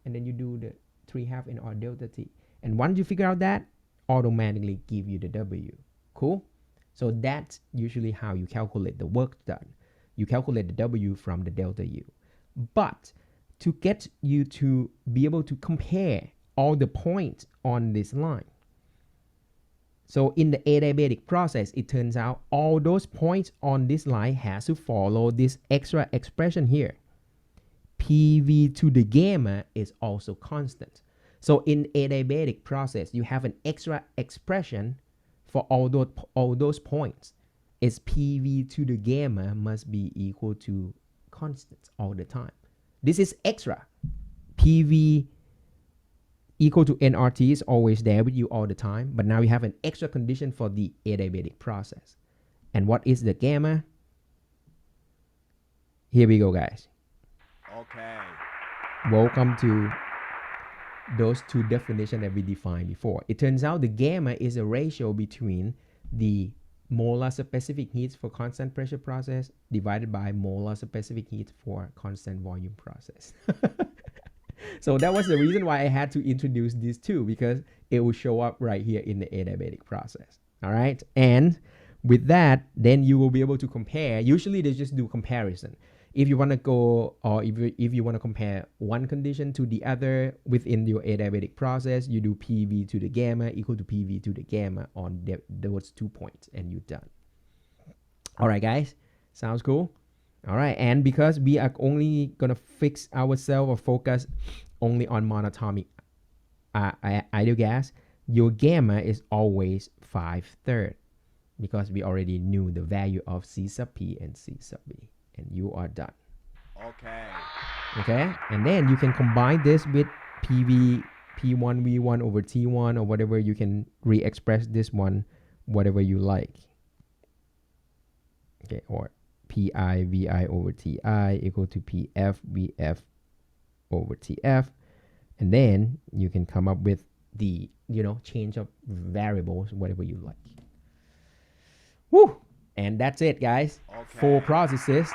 And then you do the 3/2 in R delta T. And once you figure out that, automatically give you the W. Cool? So that's usually how you calculate the work done. You calculate the W from the delta U. But to get you to be able to compare all the points on this line, so in the adiabatic process, it turns out all those points on this line has to follow this extra expression here. PV to the gamma is also constant. So in adiabatic process, you have an extra expression for all those points. It's PV to the gamma must be equal to constant all the time. This is extra. PV equal to nRT is always there with you all the time, but now you have an extra condition for the adiabatic process. And what is the gamma? Here we go, guys. Okay. Welcome to those two definitions that we defined before. It turns out the gamma is a ratio between the molar specific heat for constant pressure process divided by molar specific heat for constant volume process. So that was the reason why I had to introduce these two, because it will show up right here in the adiabatic process. All right. And with that, then you will be able to compare. Usually they just do comparison. If you want to go, or if you want to compare one condition to the other within your adiabatic process, you do PV to the gamma equal to PV to the gamma on those 2 points, and you're done. All right, guys. Sounds cool? All right. And because we are only going to fix ourselves or focus only on monatomic ideal gas, your gamma is always 5/3, because we already knew the value of C sub P and C sub B. And you are done. Okay. And then you can combine this with PV P1 V1 over T1 or whatever. You can re-express this one whatever you like. Okay. Or PI VI over TI equal to PF VF over TF. And then you can come up with the, change of variables, whatever you like. Woo! And that's it, guys. Okay. 4 processes.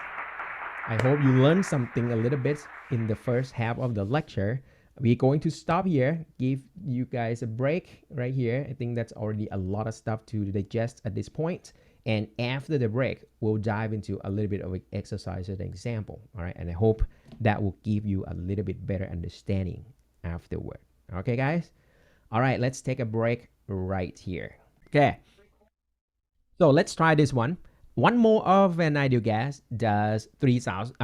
I hope you learned something a little bit in the first half of the lecture. We're going to stop here, give you guys a break right here. I think that's already a lot of stuff to digest at this point. And after the break, we'll dive into a little bit of an exercise and example. All right. And I hope that will give you a little bit better understanding afterward. Okay, guys? All right. Let's take a break right here. Okay. So let's try this one. 1 mole of an ideal gas does 3,000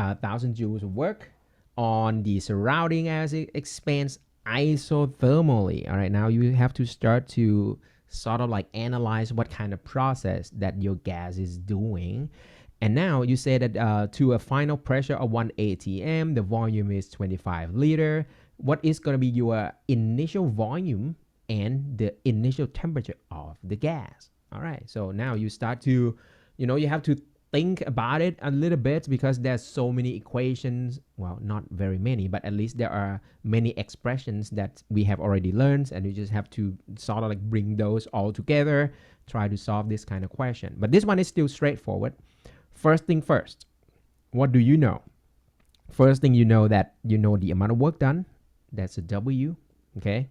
joules of work on the surrounding as it expands isothermally. All right, now you have to start to sort of like analyze what kind of process that your gas is doing. And now you say that to a final pressure of 1 atm, the volume is 25 liter. What is going to be your initial volume and the initial temperature of the gas? All right, so now you start to, you have to think about it a little bit, because there's so many equations. Well, not very many, but at least there are many expressions that we have already learned, and you just have to sort of like bring those all together, try to solve this kind of question. But this one is still straightforward. First thing first, what do you know? First thing you know that the amount of work done. That's a W, okay?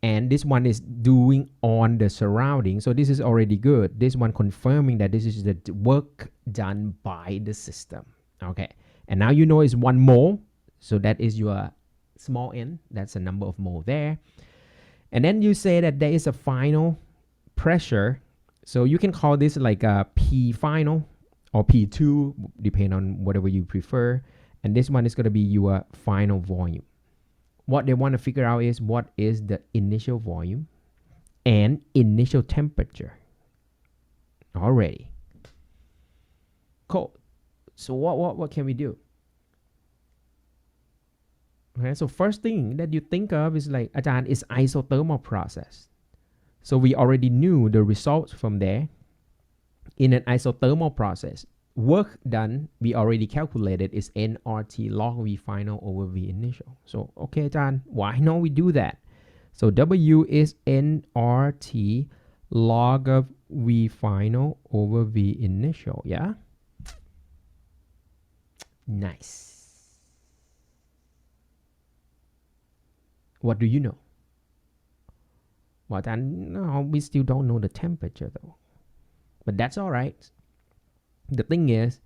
And this one is doing on the surrounding. So this is already good. This one confirming that this is the work done by the system. Okay. And now you know it's 1 mole. So that is your small n. That's the number of mole there. And then you say that there is a final pressure. So you can call this like a P final or P2, depending on whatever you prefer. And this one is going to be your final volume. What they want to figure out is what is the initial volume and initial temperature. Already. Cool. So what can we do? Okay, so first thing that you think of is like, Ajahn, is isothermal process. So we already knew the results from there. In an isothermal process, work done, we already calculated, is nRT log V final over V initial. So, okay, John, why don't we do that? So W is nRT log of V final over V initial, yeah? Nice. What do you know? Well, then, no, we still don't know the temperature though. But that's all right. The thing is,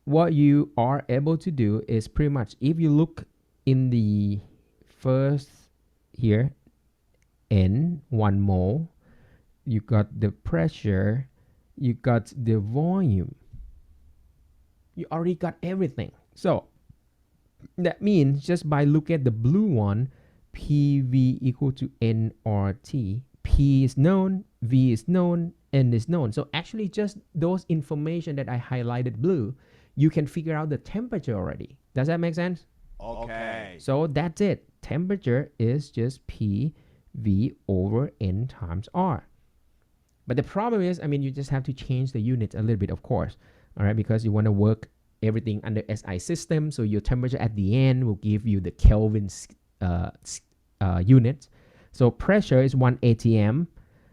what you are able to do is pretty much, if you look in the first here, N, 1 mole, you got the pressure, you got the volume. You already got everything. So that means just by looking at the blue one, PV equal to nRT. P is known, V is known, N is known. So actually just those information that I highlighted blue, you can figure out the temperature already. Does that make sense? Okay. So that's it. Temperature is just PV over N times R. But the problem is, I mean, you just have to change the units a little bit, of course. All right, because you want to work everything under SI system. So your temperature at the end will give you the Kelvin units. So pressure is 1 atm.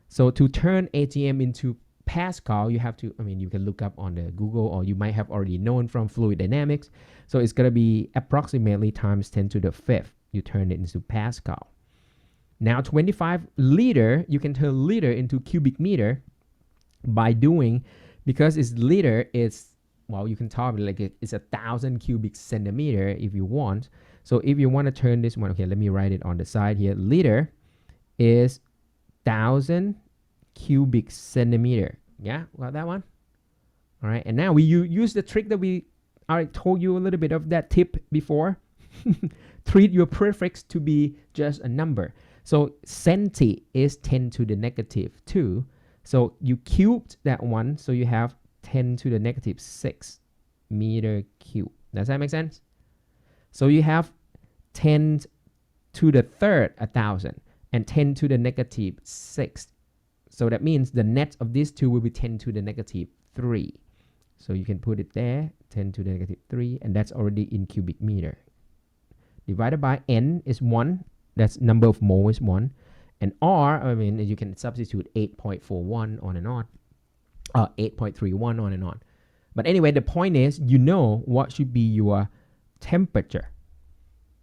So to turn atm into Pascal, you have to, I mean, you can look up on the Google, or you might have already known from fluid dynamics. So it's going to be approximately times 10 to the 5th. You turn it into Pascal. Now 25 liter, you can turn liter into cubic meter by doing, because it's liter, it's, well, you can talk like it's 1,000 cubic centimeter if you want. So if you want to turn this one, okay, let me write it on the side here. Liter is 1,000 cubic centimeter. Yeah, got that one? All right, and now we use the trick that I told you a little bit of that tip before. Treat your prefix to be just a number. So centi is 10 to the negative 2. So you cubed that one, so you have 10 to the negative 6 meter cube. Does that make sense? So you have 10 to the third 1,000 and 10 to the negative 6. So that means the net of these two will be 10 to the negative 3. So you can put it there, 10 to the negative 3, and that's already in cubic meter. Divided by N is 1. That's number of mole is 1. And R, I mean, you can substitute 8.41 on and on. 8.31 on and on. But anyway, the point is, you know what should be your temperature.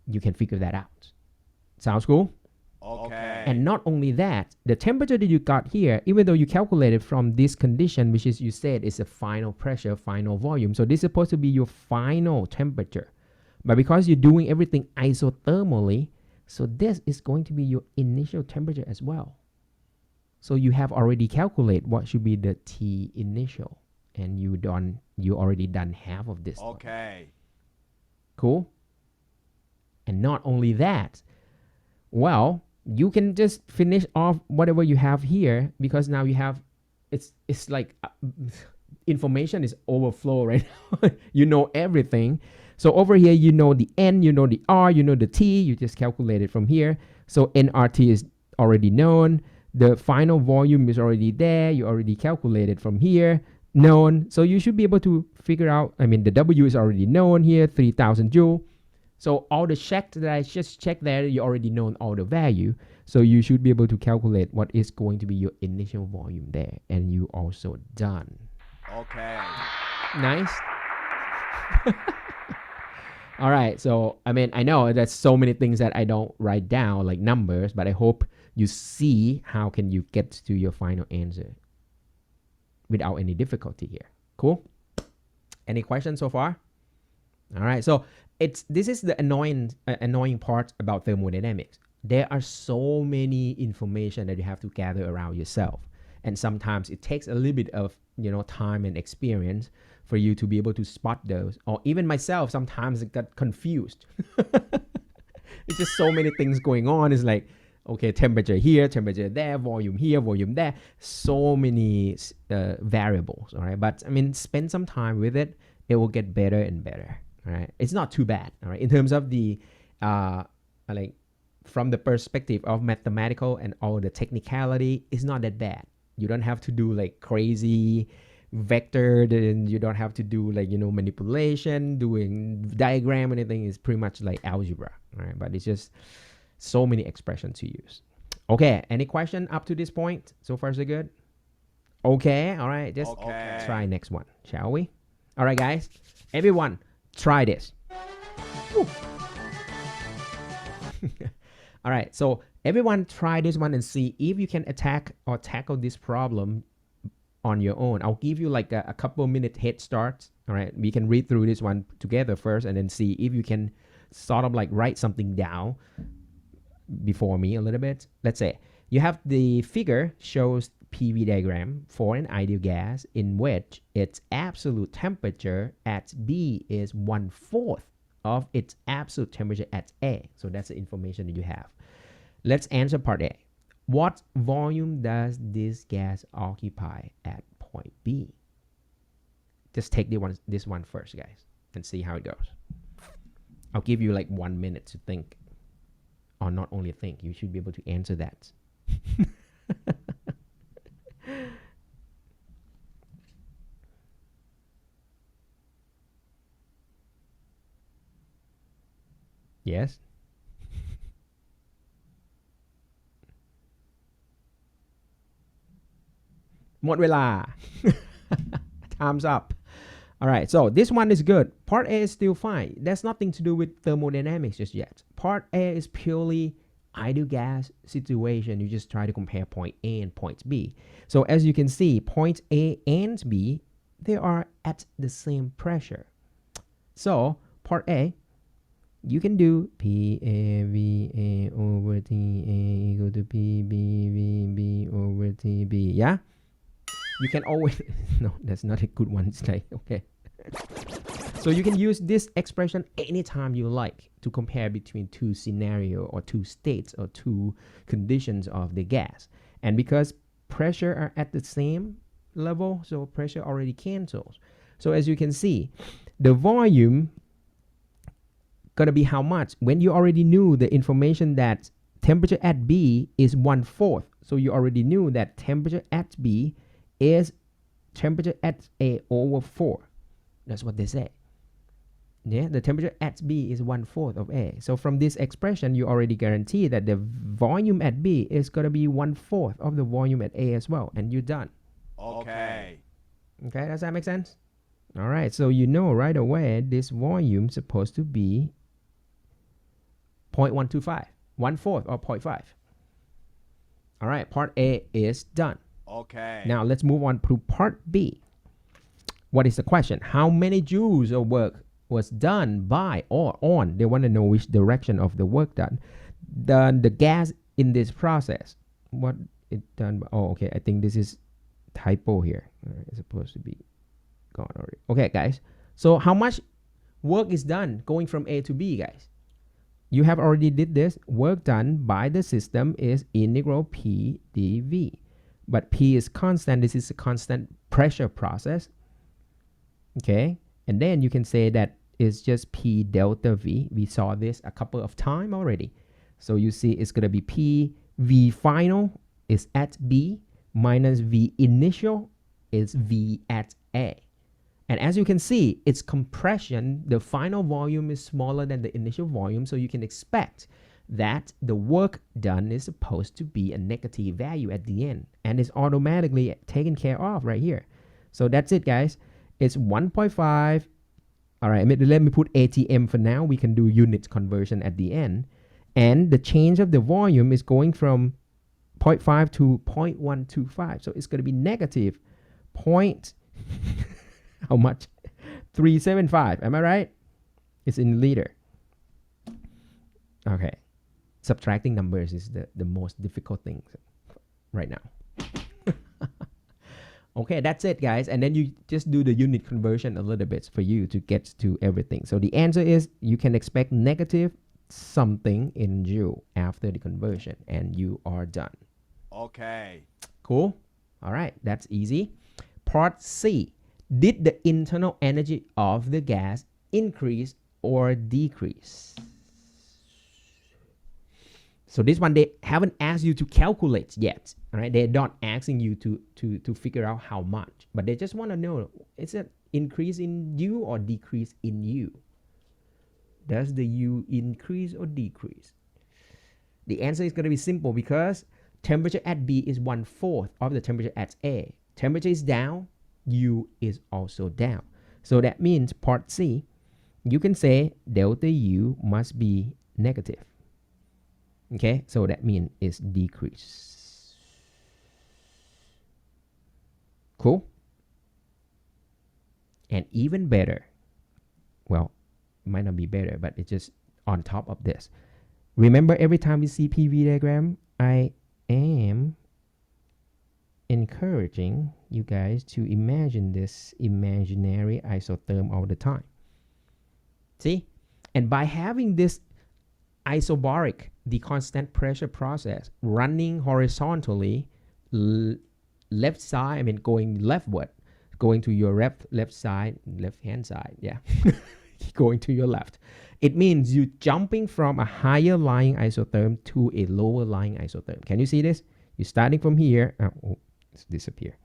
You can figure that out. Sounds cool? Okay. And not only that, the temperature that you got here, even though you calculated from this condition, which is you said is a final pressure, final volume. So this is supposed to be your final temperature. But because you're doing everything isothermally, so this is going to be your initial temperature as well. So you have already calculated what should be the T initial, and you already done half of this. Okay. Cool. And not only that, well, you can just finish off whatever you have here, because now you have, it's like information is overflow right now. You know everything. So over here, you know the N, you know the R, you know the T, you just calculate it from here. So nRT is already known. The final volume is already there. You already calculated from here, known. So you should be able to figure out, I mean, the W is already known here, 3,000 joule. So all the checks that I just checked there, you already know all the value. So you should be able to calculate what is going to be your initial volume there. And you also done. Okay. Nice. All right, so I mean, I know there's so many things that I don't write down, like numbers, but I hope you see how can you get to your final answer without any difficulty here. Cool? Any questions so far? All right, so this is the annoying part about thermodynamics. There are so many information that you have to gather around yourself, and sometimes it takes a little bit of time and experience for you to be able to spot those. Or even myself, sometimes I got confused. It's just so many things going on. It's like, okay, temperature here, temperature there, volume here, volume there. So many variables, all right? But I mean, spend some time with it. It will get better and better, all right? It's not too bad, all right? In terms of the, like, from the perspective of mathematical and all the technicality, it's not that bad. You don't have to do like crazy vector, then you don't have to do like manipulation, doing diagram, anything. Is pretty much like algebra, right? But it's just so many expressions to use. Okay, any question up to this point? So far so good. Okay, all right, just try next one, shall we? All right, guys, everyone, try this. All right, so Everyone try this one and see if you can attack or tackle this problem on your own. I'll give you like a couple minute head start. All right, we can read through this one together first and then see if you can sort of like write something down before me a little bit. Let's say you have the figure shows PV diagram for an ideal gas in which its absolute temperature at B is 1/4 of its absolute temperature at A. So that's the information that you have. Let's answer part A. What volume does this gas occupy at point B? Just take this one first, guys, and see how it goes. I'll give you like 1 minute to think. Or not only think, you should be able to answer that. Yes?หมดเวลา Time's up. All right, so this one is good. Part A is still fine. There's nothing to do with thermodynamics just yet. Part A is purely ideal gas situation. You just try to compare point A and point B. So as you can see, point A and B, they are at the same pressure. So part A, you can do PAVA over TA equal to PBVB over TB. Yeah? You can always, no, that's not a good one today. Okay. So you can use this expression anytime you like to compare between two scenario or two states or two conditions of the gas. And because pressure are at the same level, so pressure already cancels. So as you can see, the volume gonna be how much? When you already knew the information that temperature at B is 1/4. So you already knew that temperature at B is temperature at A over 4. That's what they say. Yeah, the temperature at B is 1/4 of A. So from this expression, you already guarantee that the volume at B is going to be 1/4 of the volume at A as well. And you're done. Okay. Okay, does that make sense? All right, so you know right away this volume is supposed to be 0.125, 1/4 or 0.5. All right, part A is done. Okay. Now let's move on to part B. What is the question? How many joules of work was done by or on? They want to know which direction of the work done. The gas in this process. What it done by, oh, okay. I think this is typo here. It's supposed to be gone already. Okay, guys. So how much work is done going from A to B, guys? You have already did this. Work done by the system is integral P dV. But P is constant. This is a constant pressure process. Okay. And then you can say that it's just P delta V. We saw this a couple of times already. So you see it's going to be P V final is at B minus V initial is V at A. And as you can see, it's compression. The final volume is smaller than the initial volume. So you can expect that the work done is supposed to be a negative value at the end. And it's automatically taken care of right here. So that's it, guys. It's 1.5. All right, let me put ATM for now. We can do unit conversion at the end. And the change of the volume is going from 0.5 to 0.125. So it's going to be negative point, how much? 375. Am I right? It's in liter. Okay. Subtracting numbers is the most difficult thing right now. Okay, that's it, guys. And then you just do the unit conversion a little bit for you to get to everything. So the answer is you can expect negative something in joule after the conversion, and you are done. Okay. Cool. All right, that's easy. Part C. Did the internal energy of the gas increase or decrease? So this one, they haven't asked you to calculate yet. All right, they're not asking you to figure out how much, but they just want to know, is it increase in U or decrease in U? Does the U increase or decrease? The answer is going to be simple because temperature at B is 1/4 of the temperature at A. Temperature is down, U is also down. So that means part C, you can say delta U must be negative. Okay, so that means it's decrease. Cool. And even better, well, might not be better, but it's just on top of this. Remember, every time we see PV diagram, I am encouraging you guys to imagine this imaginary isotherm all the time. See? And by having this isobaric, the constant pressure process, running horizontally, left side, I mean going leftward, going to your left side, left hand side, yeah, going to your left. It means you jumping from a higher lying isotherm to a lower lying isotherm. Can you see this? You're starting from here. Oh, it's disappear.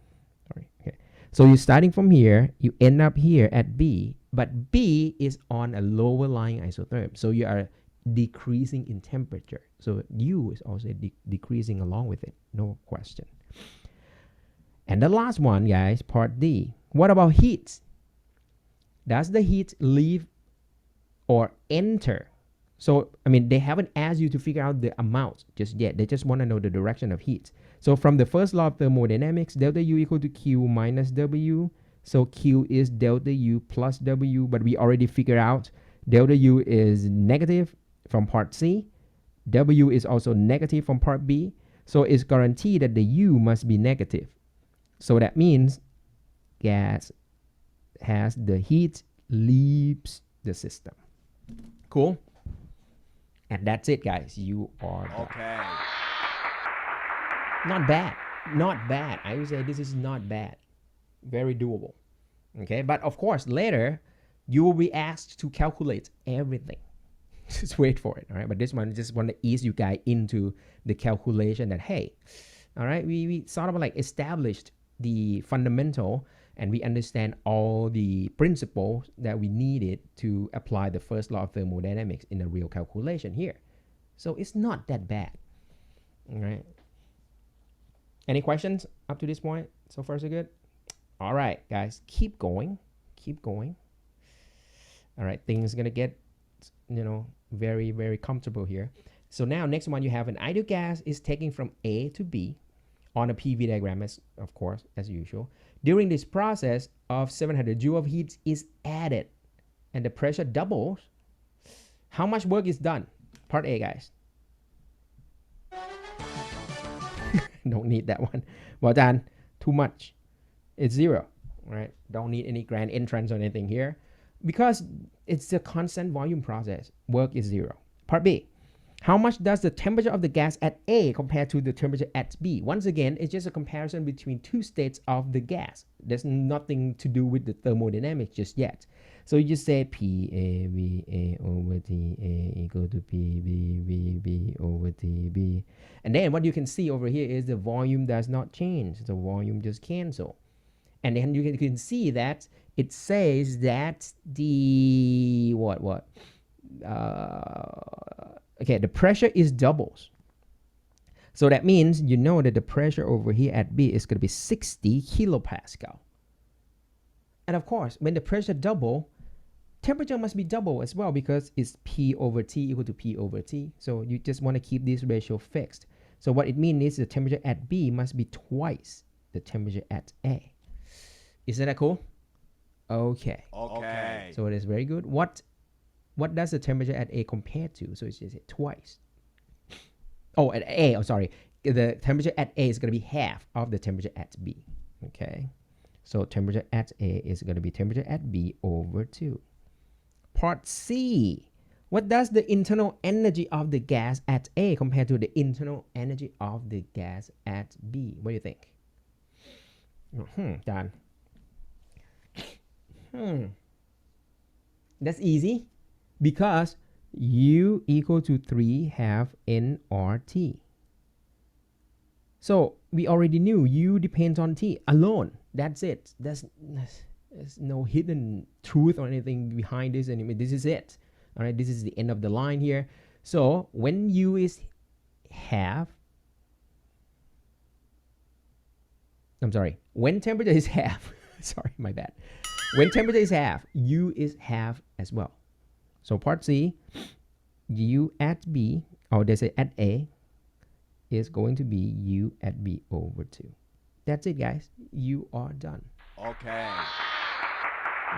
Sorry. Okay. So you're starting from here. You end up here at B, but B is on a lower lying isotherm. So you are decreasing in temperature. So U is also decreasing along with it. No question. And the last one, guys, part D. What about heat? Does the heat leave or enter? So, I mean, they haven't asked you to figure out the amount just yet. They just want to know the direction of heat. So from the first law of thermodynamics, delta U equal to Q minus W. So Q is delta U plus W, but we already figured out delta U is negative from part C. W is also negative from part B. So it's guaranteed that the U must be negative. So that means gas has the heat leaves the system. Cool? And that's it, guys. You are done. Okay. Not bad. Not bad. I would say this is not bad. Very doable. Okay? But of course, later, you will be asked to calculate everything. Just wait for it. All right? But this one, just want to ease you guys into the calculation that, hey, all right, we sort of like established the fundamental, and we understand all the principles that we needed to apply the first law of thermodynamics in a real calculation here. So it's not that bad. All right. Any questions up to this point? So far, so good? All right, guys, keep going. Keep going. All right, things going to get, very, very comfortable here. So now, next one, you have an ideal gas is taking from A to B on a PV diagram, of course, as usual. During this process of 700 joule of heat is added and the pressure doubles. How much work is done? Part A, guys. Don't need that one. Well done. Too much. It's 0, right? Don't need any grand entrance or anything here because it's a constant volume process. Work is 0. Part B. How much does the temperature of the gas at A compare to the temperature at B? Once again, it's just a comparison between two states of the gas. There's nothing to do with the thermodynamics just yet. So you just say P A V A over T A equal to P B V B over T B. And then what you can see over here is the volume does not change. The volume just cancel. And then you can see that it says that the okay, the pressure is doubles. So that means you know that the pressure over here at B is going to be 60 kilopascal. And of course, when the pressure double, temperature must be double as well because it's P over T equal to P over T. So you just want to keep this ratio fixed. So what it means is the temperature at B must be twice the temperature at A. Isn't that cool? Okay. Okay. So it is very good. What does the temperature at A compare to? So it's just twice. Oh, at A, sorry. The temperature at A is going to be half of the temperature at B. Okay. So temperature at A is going to be temperature at B over 2. Part C. What does the internal energy of the gas at A compare to the internal energy of the gas at B? What do you think? Done. That's easy because U equal to 3 half nRT. So we already knew U depends on T alone. That's it. There's no hidden truth or anything behind this. Anyway, this is it. All right, this is the end of the line here. So when U is half, when temperature is half, sorry, my bad. When temperature is half, U is half as well. So part C, U at B, or they say at A, is going to be U at B over 2. That's it, guys. You are done. Okay.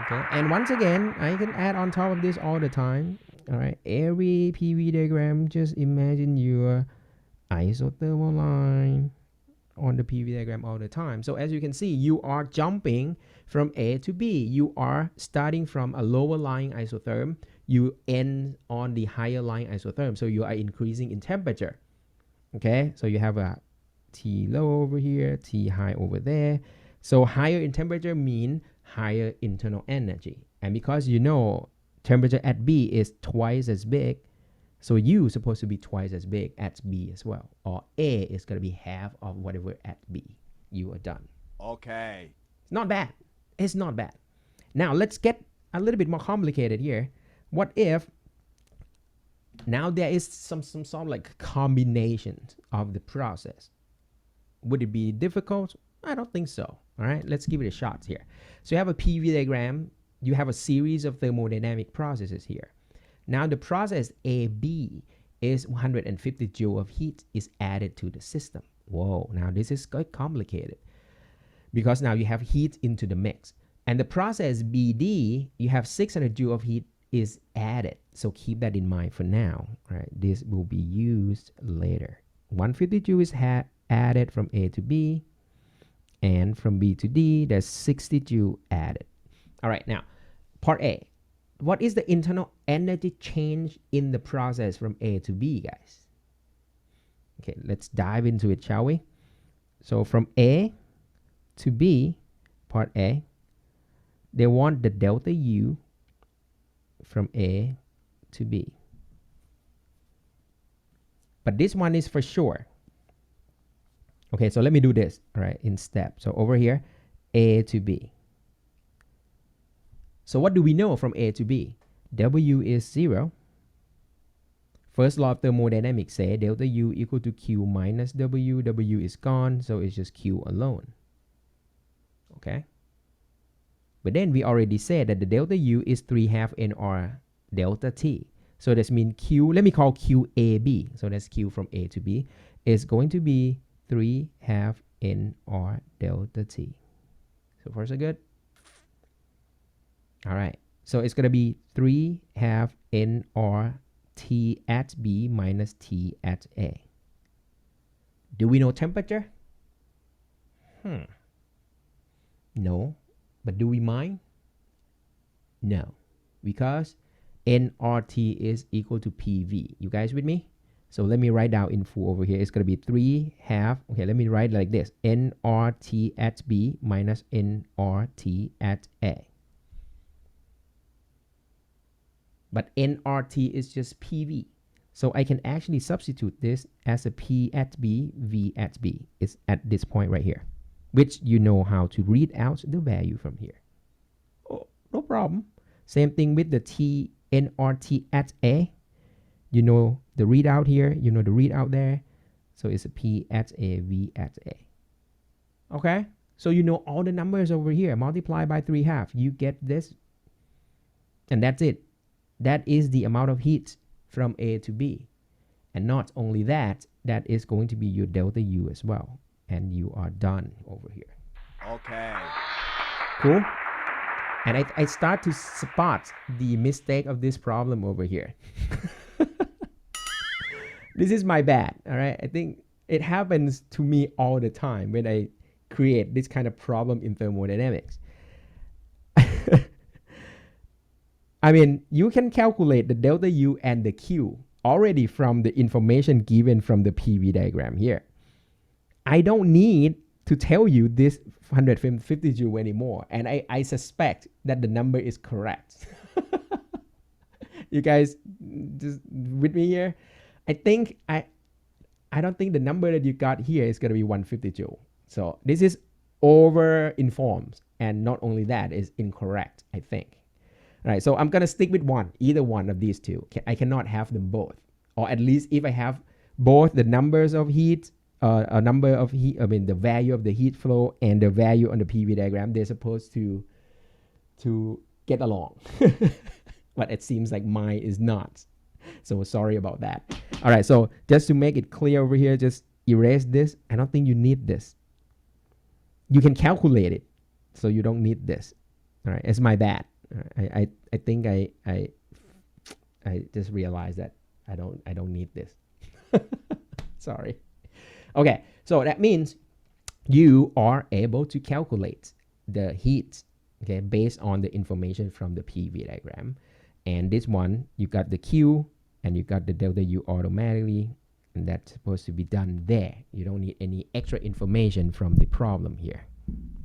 Okay, and once again, I can add on top of this all the time. All right, every PV diagram, just imagine your isothermal line on the PV diagram all the time. So as you can see, you are jumping from A to B. You are starting from a lower lying isotherm. You end on the higher lying isotherm. So you are increasing in temperature. Okay, so you have a T low over here, T high over there. So higher in temperature mean higher internal energy. And because you know temperature at B is twice as big, so U is supposed to be twice as big at B as well. Or A is going to be half of whatever at B. You are done. Okay. It's not bad. It's not bad. Now let's get a little bit more complicated here. What if now there is some sort of like combination of the process? Would it be difficult? I don't think so. All right, let's give it a shot here. So you have a PV diagram. You have a series of thermodynamic processes here. Now the process AB is 150 joule of heat is added to the system. Whoa, now this is quite complicated because now you have heat into the mix. And the process BD, you have 600 joule of heat is added. So keep that in mind for now. All right, this will be used later. 150 joule is added from A to B, and from B to D, there's 60 joule added. All right, now part A. What is the internal energy change in the process from A to B, guys? Okay, let's dive into it, shall we? So from A to B, part A, they want the delta U from A to B. But this one is for sure. Okay, so let me do this, all right, in steps. So over here, A to B. So what do we know from A to B? W is 0. First law of thermodynamics say delta U equal to Q minus W. W is gone, so it's just Q alone. Okay? But then we already said that the delta U is 3/2 NR delta T. So this means Q, let me call Q AB. So that's Q from A to B, is going to be 3/2 NR delta T. So far so good? All right. So it's going to be 3/2 NR T at B minus T at A. Do we know temperature? No. But do we mind? No. Because nRT is equal to PV. You guys with me? So let me write down in full over here. It's going to be 3/2. Okay, let me write like this. nRT at B minus nRT at A. But nRT is just PV. So I can actually substitute this as a P at B, V at B. It's at this point right here, which you know how to read out the value from here. Oh, no problem. Same thing with the T nRT at A. You know the readout here, you know the readout there. So it's a P at A, V at A. Okay? So you know all the numbers over here. Multiply by 3/2. You get this. And that's it. That is the amount of heat from A to B. And not only that, that is going to be your delta U as well. And you are done over here. Okay. Cool? And I start to spot the mistake of this problem over here. This is my bad, all right? I think it happens to me all the time when I create this kind of problem in thermodynamics. I mean, you can calculate the delta U and the Q already from the information given from the PV diagram here. I don't need to tell you this 150 joule anymore. And I suspect that the number is correct. You guys just with me here? I don't think the number that you got here is going to be 150 joule. So this is over informed. And not only that, is incorrect, I think. All right, so I'm going to stick with one, either one of these two. I cannot have them both. Or at least if I have both the numbers of heat, a number of heat, I mean the value of the heat flow and the value on the PV diagram, they're supposed to get along. But it seems like mine is not. So sorry about that. All right, so just to make it clear over here, just erase this. I don't think you need this. You can calculate it, so you don't need this. All right, it's my bad. I think I just realized that I don't need this. Sorry. Okay, so that means you are able to calculate the heat, okay, based on the information from the PV diagram. And this one, you got the Q and you got the delta U automatically, and that's supposed to be done there. You don't need any extra information from the problem here.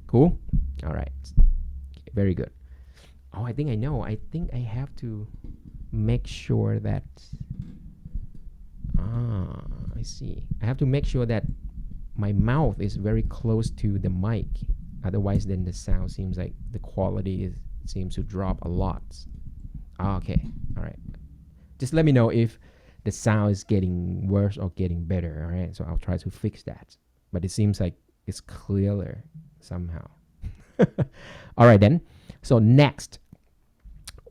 Cool? All right. Okay, very good. Oh, I think I know. I think I have to make sure that, I see. I have to make sure that my mouth is very close to the mic. Otherwise, then the sound seems like the quality seems to drop a lot. Okay. All right. Just let me know if the sound is getting worse or getting better. All right. So I'll try to fix that. But it seems like it's clearer somehow. All right then. So next,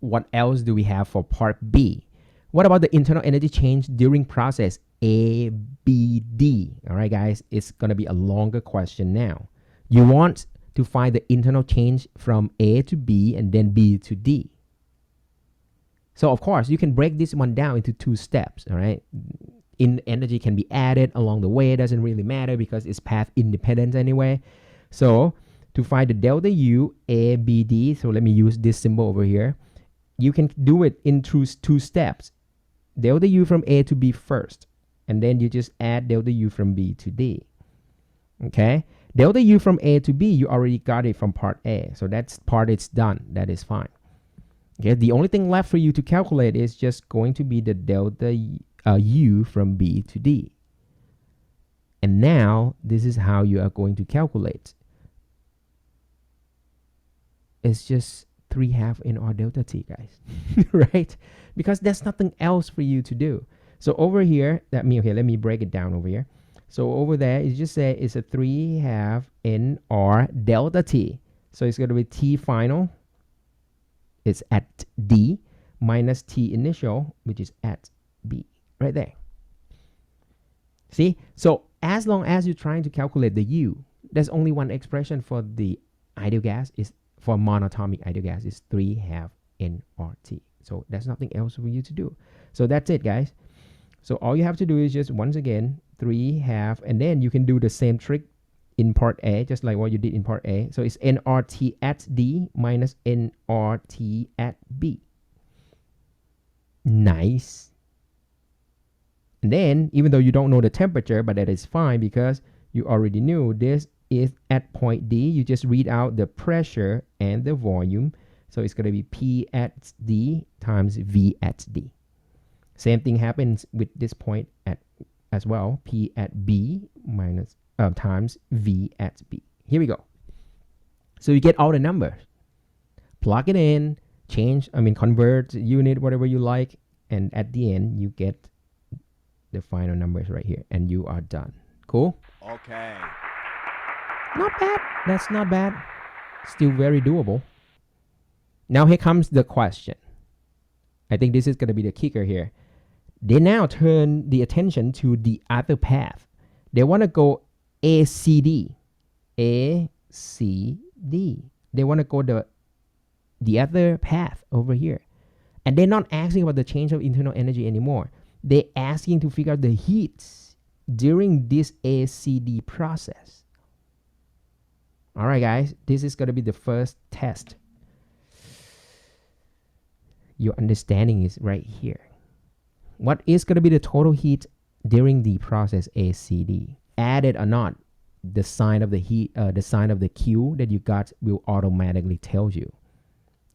what else do we have for part B? What about the internal energy change during process ABD? All right, guys, it's going to be a longer question now. You want to find the internal change from A to B and then B to D. So, of course, you can break this one down into two steps, all right? Energy can be added along the way. It doesn't really matter because it's path independent anyway. So, to find the delta U, ABD, so let me use this symbol over here. You can do it in two steps. Delta U from A to B first, and then you just add delta U from B to D. Okay? Delta U from A to B, you already got it from part A. So that's part it's done. That is fine. Okay? The only thing left for you to calculate is just going to be the delta U from B to D. And now, this is how you are going to calculate. It's just 3/2 NR delta T, guys. Right? Because there's nothing else for you to do. So over here, let me break it down over here. So over there, you just say it's a 3/2 NR delta T. So it's going to be T final. It's at D minus T initial, which is at B. Right there. See? So as long as you're trying to calculate the U, there's only one expression for the ideal gas. Is for monatomic ideal gas is 3/2 nRT. So there's nothing else for you to do. So that's it, guys. So all you have to do is just, once again, 3/2, and then you can do the same trick in part A, just like what you did in part A. So it's nRT at D minus nRT at B. Nice. And then, even though you don't know the temperature, but that is fine because you already knew this is at point D. You just read out the pressure and the volume. So it's going to be P at D times V at D. Same thing happens with this point at as well. P at B minus times V at B. Here we go. So you get all the numbers. Plug it in, convert unit, whatever you like. And at the end, you get the final numbers right here. And you are done. Cool? Okay. Not bad. That's not bad. Still very doable. Now here comes the question. I think this is going to be the kicker here. They now turn the attention to the other path. They want to go ACD. ACD. They want to go the other path over here. And they're not asking about the change of internal energy anymore. They're asking to figure out the heat during this ACD process. All right, guys. This is going to be the first test. Your understanding is right here. What is going to be the total heat during the process ACD? Added or not, the sign of the heat, the sign of the Q that you got will automatically tell you.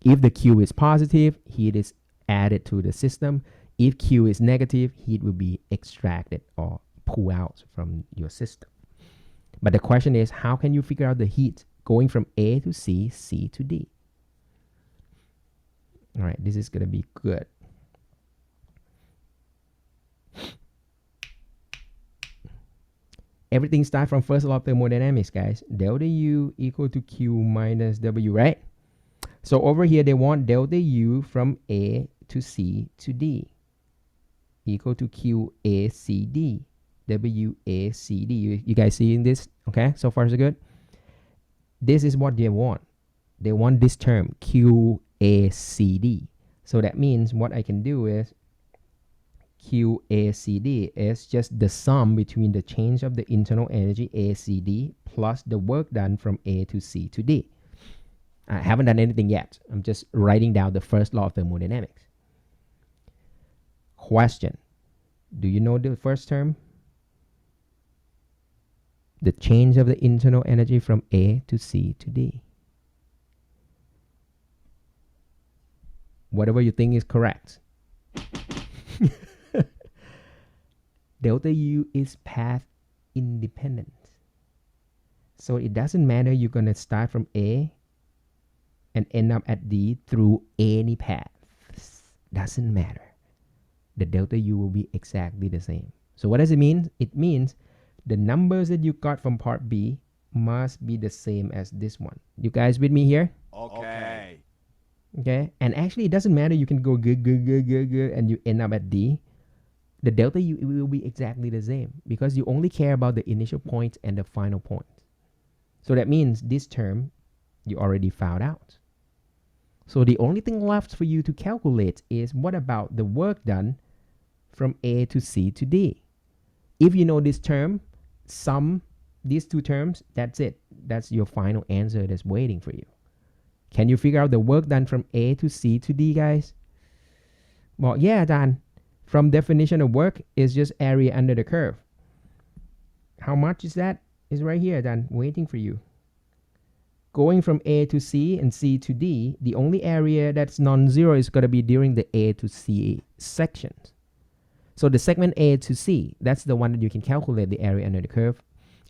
If the Q is positive, heat is added to the system. If Q is negative, heat will be extracted or pulled out from your system. But the question is, how can you figure out the heat going from A to C, C to D? All right, this is going to be good. Everything starts from first law of thermodynamics, guys. Delta U equal to Q minus W, right? So over here, they want delta U from A to C to D. equal to QACD. WACD. You guys seeing this? Okay, so far so good. This is what they want. They want this term QACD. So that means what I can do is QACD is just the sum between the change of the internal energy ACD plus the work done from A to C to D. I haven't done anything yet. I'm just writing down the first law of thermodynamics. Question. Do you know the first term? The change of the internal energy from A to C to D. Whatever you think is correct. Delta U is path independent. So it doesn't matter you're going to start from A and end up at D through any path. Doesn't matter. The delta U will be exactly the same. So what does it mean? It means the numbers that you got from part B must be the same as this one. You guys with me here? Okay. Okay. And actually it doesn't matter. You can go good, and you end up at D. The delta U will be exactly the same because you only care about the initial point and the final point. So that means this term you already found out. So the only thing left for you to calculate is what about the work done from A to C to D. If you know this term, sum these two terms, that's it. That's your final answer that's waiting for you. Can you figure out the work done from A to C to D, guys? Well, yeah, Dan. From definition of work is just area under the curve. How much is that? Is right here, Dan, waiting for you. Going from A to C and C to D, the only area that's non-zero is going to be during the A to C sections. So the segment A to C, that's the one that you can calculate the area under the curve.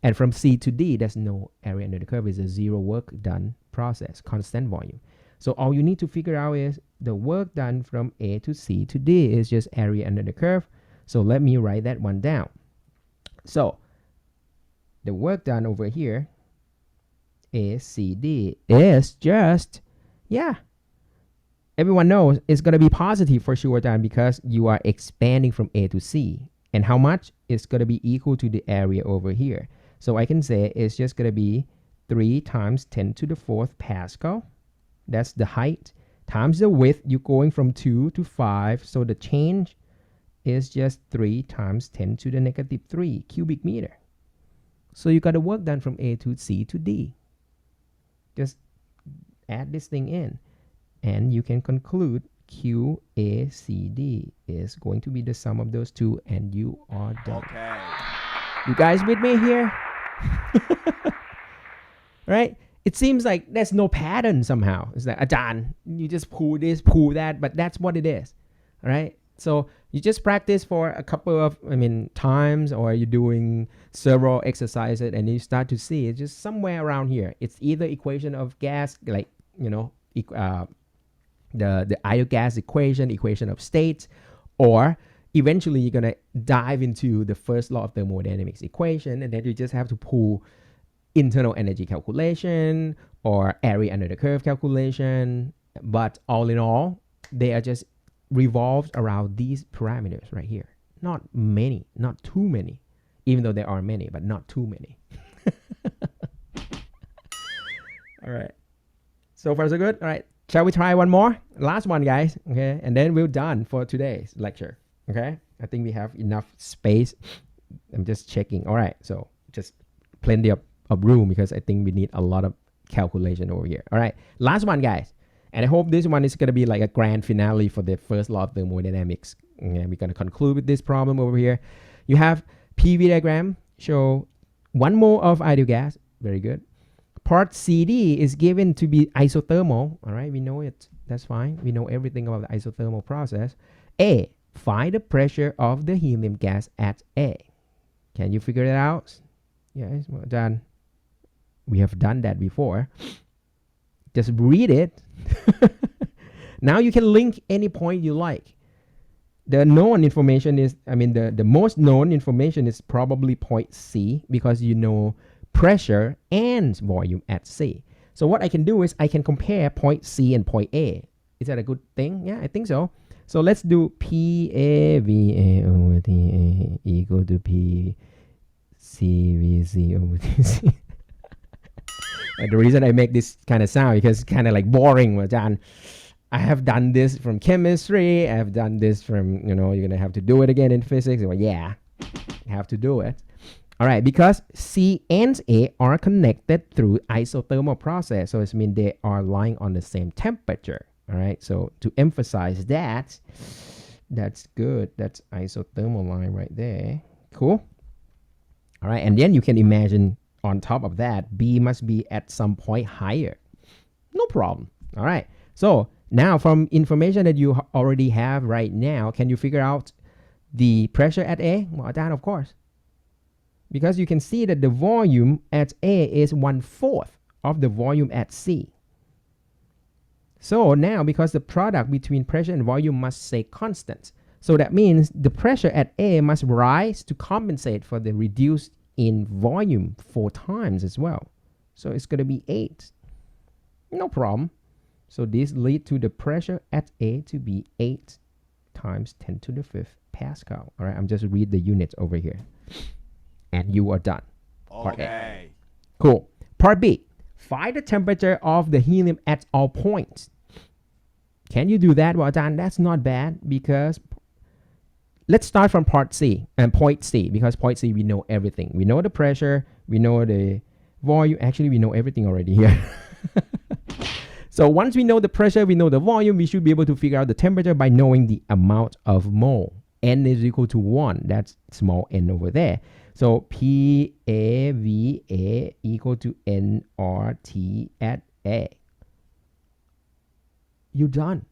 And from C to D, there's no area under the curve. It's a zero work done process, constant volume. So all you need to figure out is the work done from A to C to D is just area under the curve. So let me write that one down. So the work done over here, ACD, is just, yeah, everyone knows it's going to be positive for sure, Dan, because you are expanding from A to C. And how much? It's going to be equal to the area over here. So I can say it's just going to be 3 times 10 to the 4th Pascal. That's the height. Times the width, you're going from 2 to 5. So the change is just 3 times 10 to the negative 3 cubic meter. So you got the work done from A to C to D. Just add this thing in. And you can conclude QACD is going to be the sum of those two. And you are done. Okay. You guys with me here? Right? It seems like there's no pattern somehow. It's like, Ajahn, you just pull this, pull that, but that's what it is. All right? So you just practice for a couple of, times, or you're doing several exercises and you start to see it's just somewhere around here. It's either equation of gas, like, the ideal gas equation of states, or eventually you're going to dive into the first law of thermodynamics equation, and then you just have to pull internal energy calculation or area under the curve calculation. But all in all, they are just revolved around these parameters right here. Not many, not too many, even though there are many, but not too many. All right. So far so good. All right. Shall we try one more? Last one, guys. Okay. And then we're done for today's lecture. Okay. I think we have enough space. I'm just checking. All right. So just plenty of room, because I think we need a lot of calculation over here. All right. Last one, guys. And I hope this one is going to be like a grand finale for the first law of thermodynamics. Okay. We're going to conclude with this problem over here. You have PV diagram. Show 1 mole of ideal gas. Very good. Part CD is given to be isothermal. All right, we know it. That's fine. We know everything about the isothermal process. A, find the pressure of the helium gas at A. Can you figure it out? Yes, well done. We have done that before. Just read it. Now you can link any point you like. The known information is, the most known information is probably point C, because you know pressure and volume at C. So what I can do is I can compare point C and point A. Is that a good thing? Yeah, I think so. So let's do PAVA over TA equal to PCVC over TC. And the reason I make this kind of sound because it's kind of like boring, John. I have done this from chemistry. I have done this from, you're going to have to do it again in physics. Well, yeah, you have to do it. All right, because C and A are connected through isothermal process. So it means they are lying on the same temperature. All right, so to emphasize that, that's good. That's isothermal line right there. Cool. All right, and then you can imagine on top of that, B must be at some point higher. No problem. All right, so now from information that you already have right now, can you figure out the pressure at A? Well, that of course. Because you can see that the volume at A is 1/4 of the volume at C. So now, because the product between pressure and volume must stay constant, so that means the pressure at A must rise to compensate for the reduced in volume 4 times as well. So it's going to be 8. No problem. So this leads to the pressure at A to be 8 times 10 to the 5th Pascal. All right, I'm just read the units over here. And you are done. Part A. Cool. Part B. Find the temperature of the helium at all points. Can you do that? Well done. That's not bad because let's start from part C and point C, because point C we know everything. We know the pressure, we know the volume. Actually, we know everything already here. So once we know the pressure, we know the volume, we should be able to figure out the temperature by knowing the amount of mole. N is equal to 1. That's small n over there. So PAVA equal to nRT at A. You're done.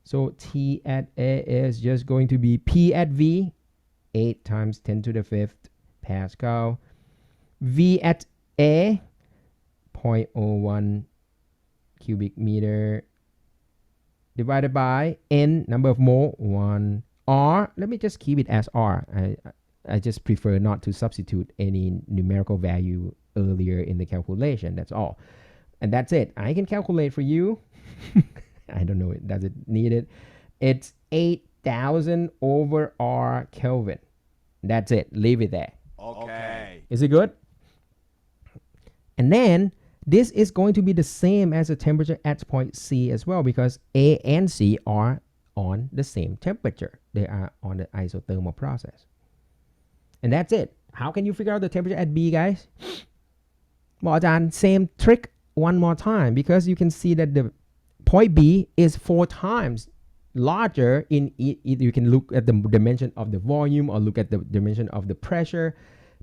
So T at A is just going to be P at V, 8 times 10 to the 5th Pascal. V at A, 0.01 cubic meter divided by N, number of mole, 1. R, let me just keep it as R. I just prefer not to substitute any numerical value earlier in the calculation. That's all. And that's it. I can calculate for you. I don't know. Does it need it? It's 8,000 over R Kelvin. That's it. Leave it there. Okay. Is it good? And then this is going to be the same as the temperature at point C as well, because A and C are on the same temperature. They are on the isothermal process. And that's it. How can you figure out the temperature at B, guys? Well, then same trick one more time, because you can see that the point B is 4 times larger in you can look at the dimension of the volume or look at the dimension of the pressure.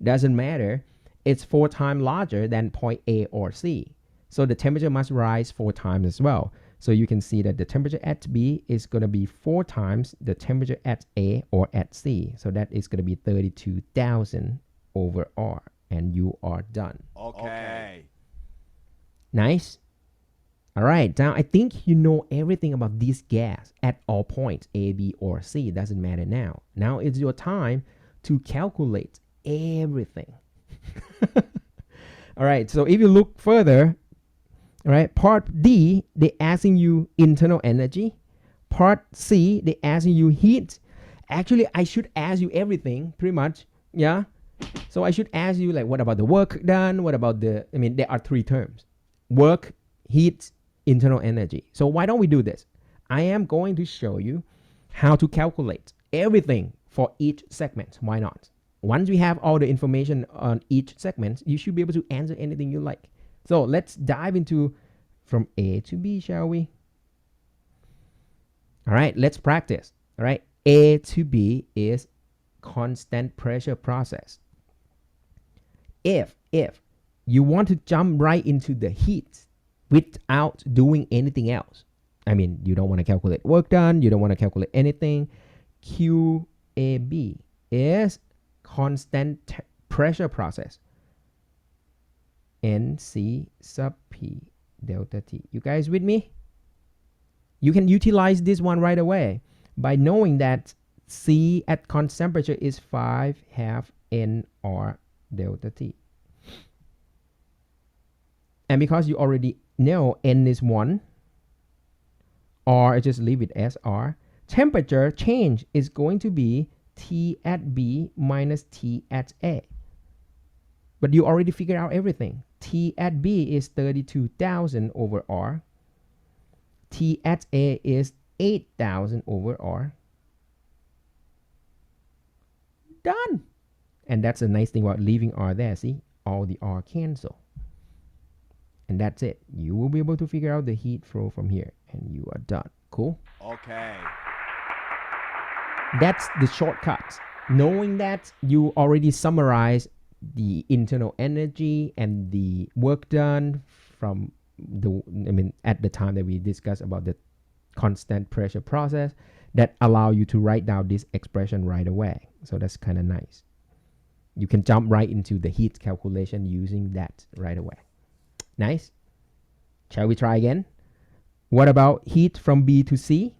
Doesn't matter. It's 4 times larger than point A or C. So the temperature must rise 4 times as well. So you can see that the temperature at B is going to be 4 times the temperature at A or at C. So that is going to be 32,000 over R. And you are done. Okay. Nice. All right. Now, I think you know everything about this gas at all points, A, B, or C. It doesn't matter now. Now it's your time to calculate everything. All right. So if you look further, all right, part D, they're asking you internal energy. Part C, they're asking you heat. Actually, I should ask you everything, pretty much. Yeah. So I should ask you, like, what about the work done? What about there are 3 terms: work, heat, internal energy. So why don't we do this? I am going to show you how to calculate everything for each segment. Why not? Once we have all the information on each segment, you should be able to answer anything you like. So let's dive into from A to B, shall we? All right, let's practice. All right, A to B is constant pressure process. If you want to jump right into the heat without doing anything else, you don't want to calculate work done, you don't want to calculate anything, QAB is constant pressure process. NC sub P delta T. You guys with me? You can utilize this one right away by knowing that C at constant temperature is 5/2 NR delta T. And because you already know N is 1, R, just leave it as R. temperature change is going to be T at B minus T at A. But you already figured out everything. T at B is 32,000 over R. T at A is 8,000 over R. Done. And that's a nice thing about leaving R there. See, all the R cancel. And that's it. You will be able to figure out the heat flow from here. And you are done. Cool? Okay. That's the shortcut. Knowing that, you already summarize the internal energy and the work done from at the time that we discussed about the constant pressure process, that allow you to write down this expression right away. So that's kind of nice. You can jump right into the heat calculation using that right away. Nice. Shall we try again? What about heat from B to C?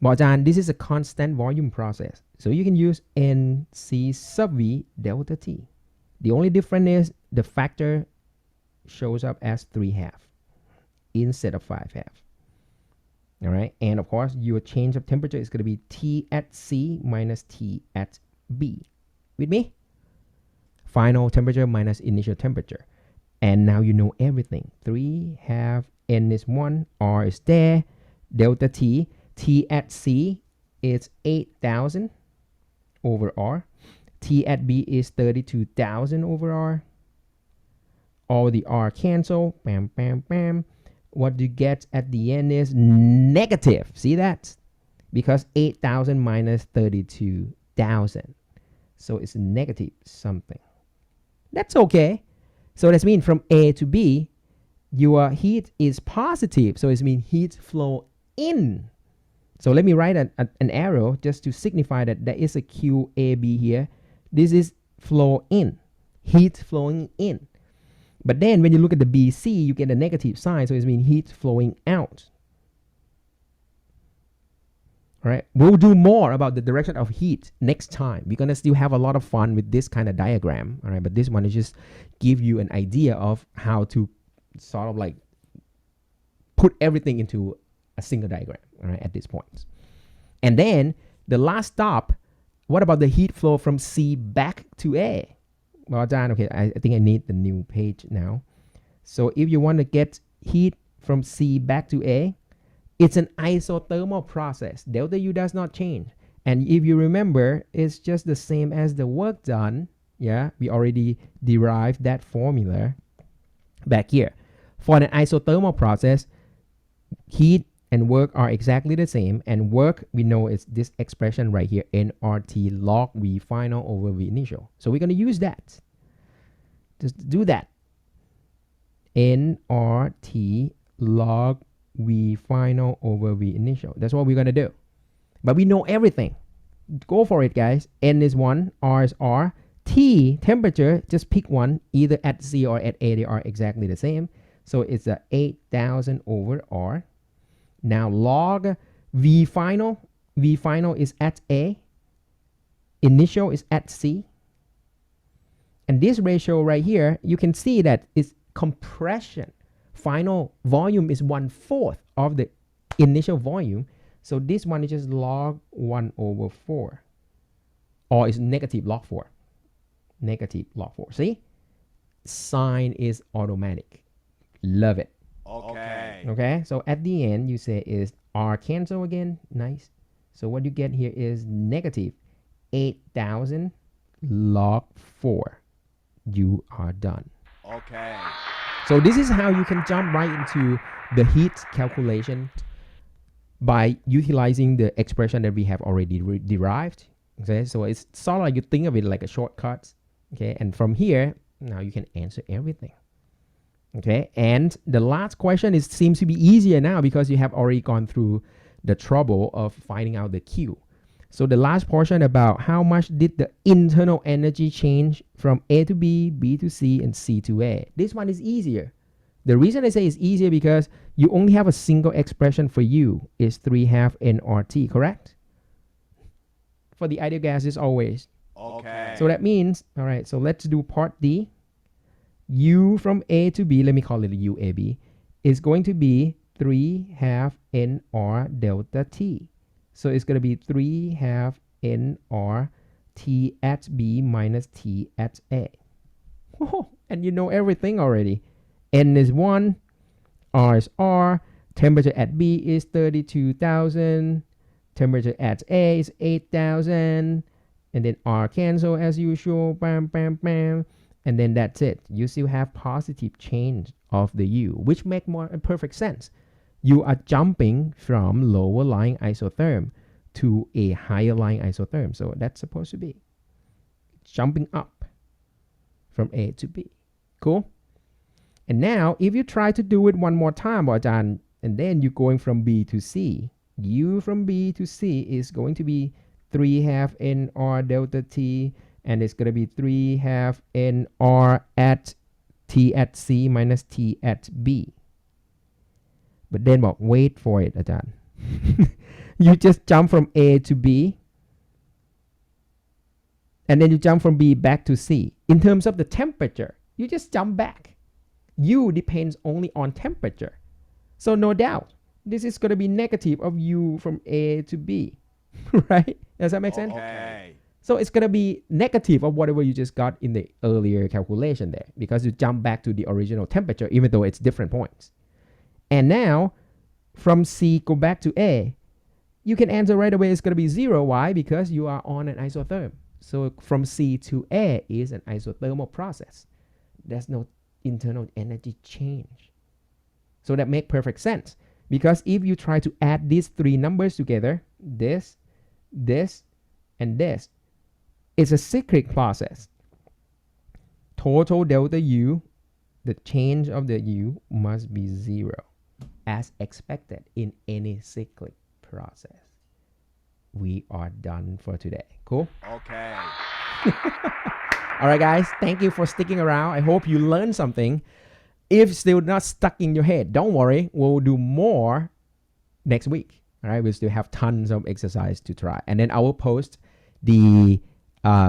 Well, this is a constant volume process. So you can use NC sub V delta T. The only difference is the factor shows up as 3/2 instead of 5/2. All right. And of course, your change of temperature is going to be T at C minus T at B. With me? Final temperature minus initial temperature. And now you know everything. 3/2, N is 1, R is there, delta T. T at C is 8,000 over R. T at B is 32,000 over R. All the R cancel. Bam, bam, bam. What you get at the end is negative. See that? Because 8,000 minus 32,000. So it's negative something. That's okay. So that means from A to B, your heat is positive. So it means heat flow in. So let me write an arrow just to signify that there is a QAB here. This is flow in, heat flowing in. But then when you look at the BC, you get a negative sign. So it means heat flowing out. All right. We'll do more about the direction of heat next time. We're going to still have a lot of fun with this kind of diagram. All right. But this one is just give you an idea of how to sort of like put everything into a single diagram, all right, at this point. And then the last stop, what about the heat flow from C back to A? Well, John, okay, I think I need the new page now. So if you want to get heat from C back to A, it's an isothermal process. Delta U does not change. And if you remember, it's just the same as the work done. Yeah, we already derived that formula back here. For an isothermal process, heat and work are exactly the same, and work we know is this expression right here, nRT log V final over V initial. So we're going to use that. Just do that. nRT log V final over V initial. That's what we're going to do. But we know everything. Go for it, guys. N is 1, R is R. T, temperature, just pick one. Either at C or at A, they are exactly the same. So it's a 8,000 over R. Now log V final is at A, initial is at C. And this ratio right here, you can see that it's compression. Final volume is 1/4 of the initial volume. So this one is just log 1 over 4. Or it's negative log 4. Negative log 4. See? Sign is automatic. Love it. Okay. Okay, so at the end, you say is R cancel again. Nice. So what you get here is negative 8,000 log 4. You are done. Okay. So this is how you can jump right into the heat calculation by utilizing the expression that we have already derived. Okay, so it's sort of like you think of it like a shortcut. Okay, and from here, now you can answer everything. Okay, and the last question seems to be easier now because you have already gone through the trouble of finding out the Q. So the last portion about how much did the internal energy change from A to B, B to C, and C to A. This one is easier. The reason I say it's easier because you only have a single expression for U is 3/2 nRT, correct? For the ideal gas is always. Okay. So that means, all right, so let's do part D. U from A to B, let me call it a UAB, is going to be 3/2 nr delta T. So it's going to be 3/2 nr T at B minus T at A. Oh, and you know everything already. N is 1, R is R, temperature at B is 32,000, temperature at A is 8,000, and then R cancel as usual, bam, bam, bam, and then that's it. You still have positive change of the U, which make more perfect sense. You are jumping from lower lying isotherm to a higher lying isotherm, so that's supposed to be jumping up from A to B. Cool? And now, if you try to do it one more time, and then you're going from B to C, U from B to C is going to be 3/2 nr delta T, and it's going to be 3/2 nr at T at C minus T at B. But then, wait for it, Ajahn. You just jump from A to B, and then you jump from B back to C. In terms of the temperature, you just jump back. U depends only on temperature. So no doubt, this is going to be negative of U from A to B, right? Does that make sense? Okay. So it's going to be negative of whatever you just got in the earlier calculation there, because you jump back to the original temperature, even though it's different points. And now, from C, go back to A, you can answer right away it's going to be 0. Why? Because you are on an isotherm. So from C to A is an isothermal process. There's no internal energy change. So that makes perfect sense. Because if you try to add these three numbers together, this, and this, it's a cyclic process. Total delta U, the change of the U must be 0, as expected in any cyclic process. We are done for today. Cool? Okay. All right, guys. Thank you for sticking around. I hope you learned something. If still not stuck in your head, don't worry. We'll do more next week. All right. We'll still have tons of exercise to try. And then I will post the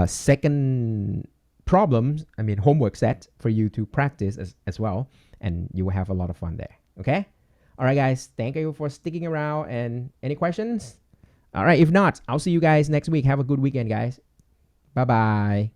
second homework set for you to practice as well. And you will have a lot of fun there. Okay? All right, guys. Thank you for sticking around. And any questions? All right. If not, I'll see you guys next week. Have a good weekend, guys. Bye-bye.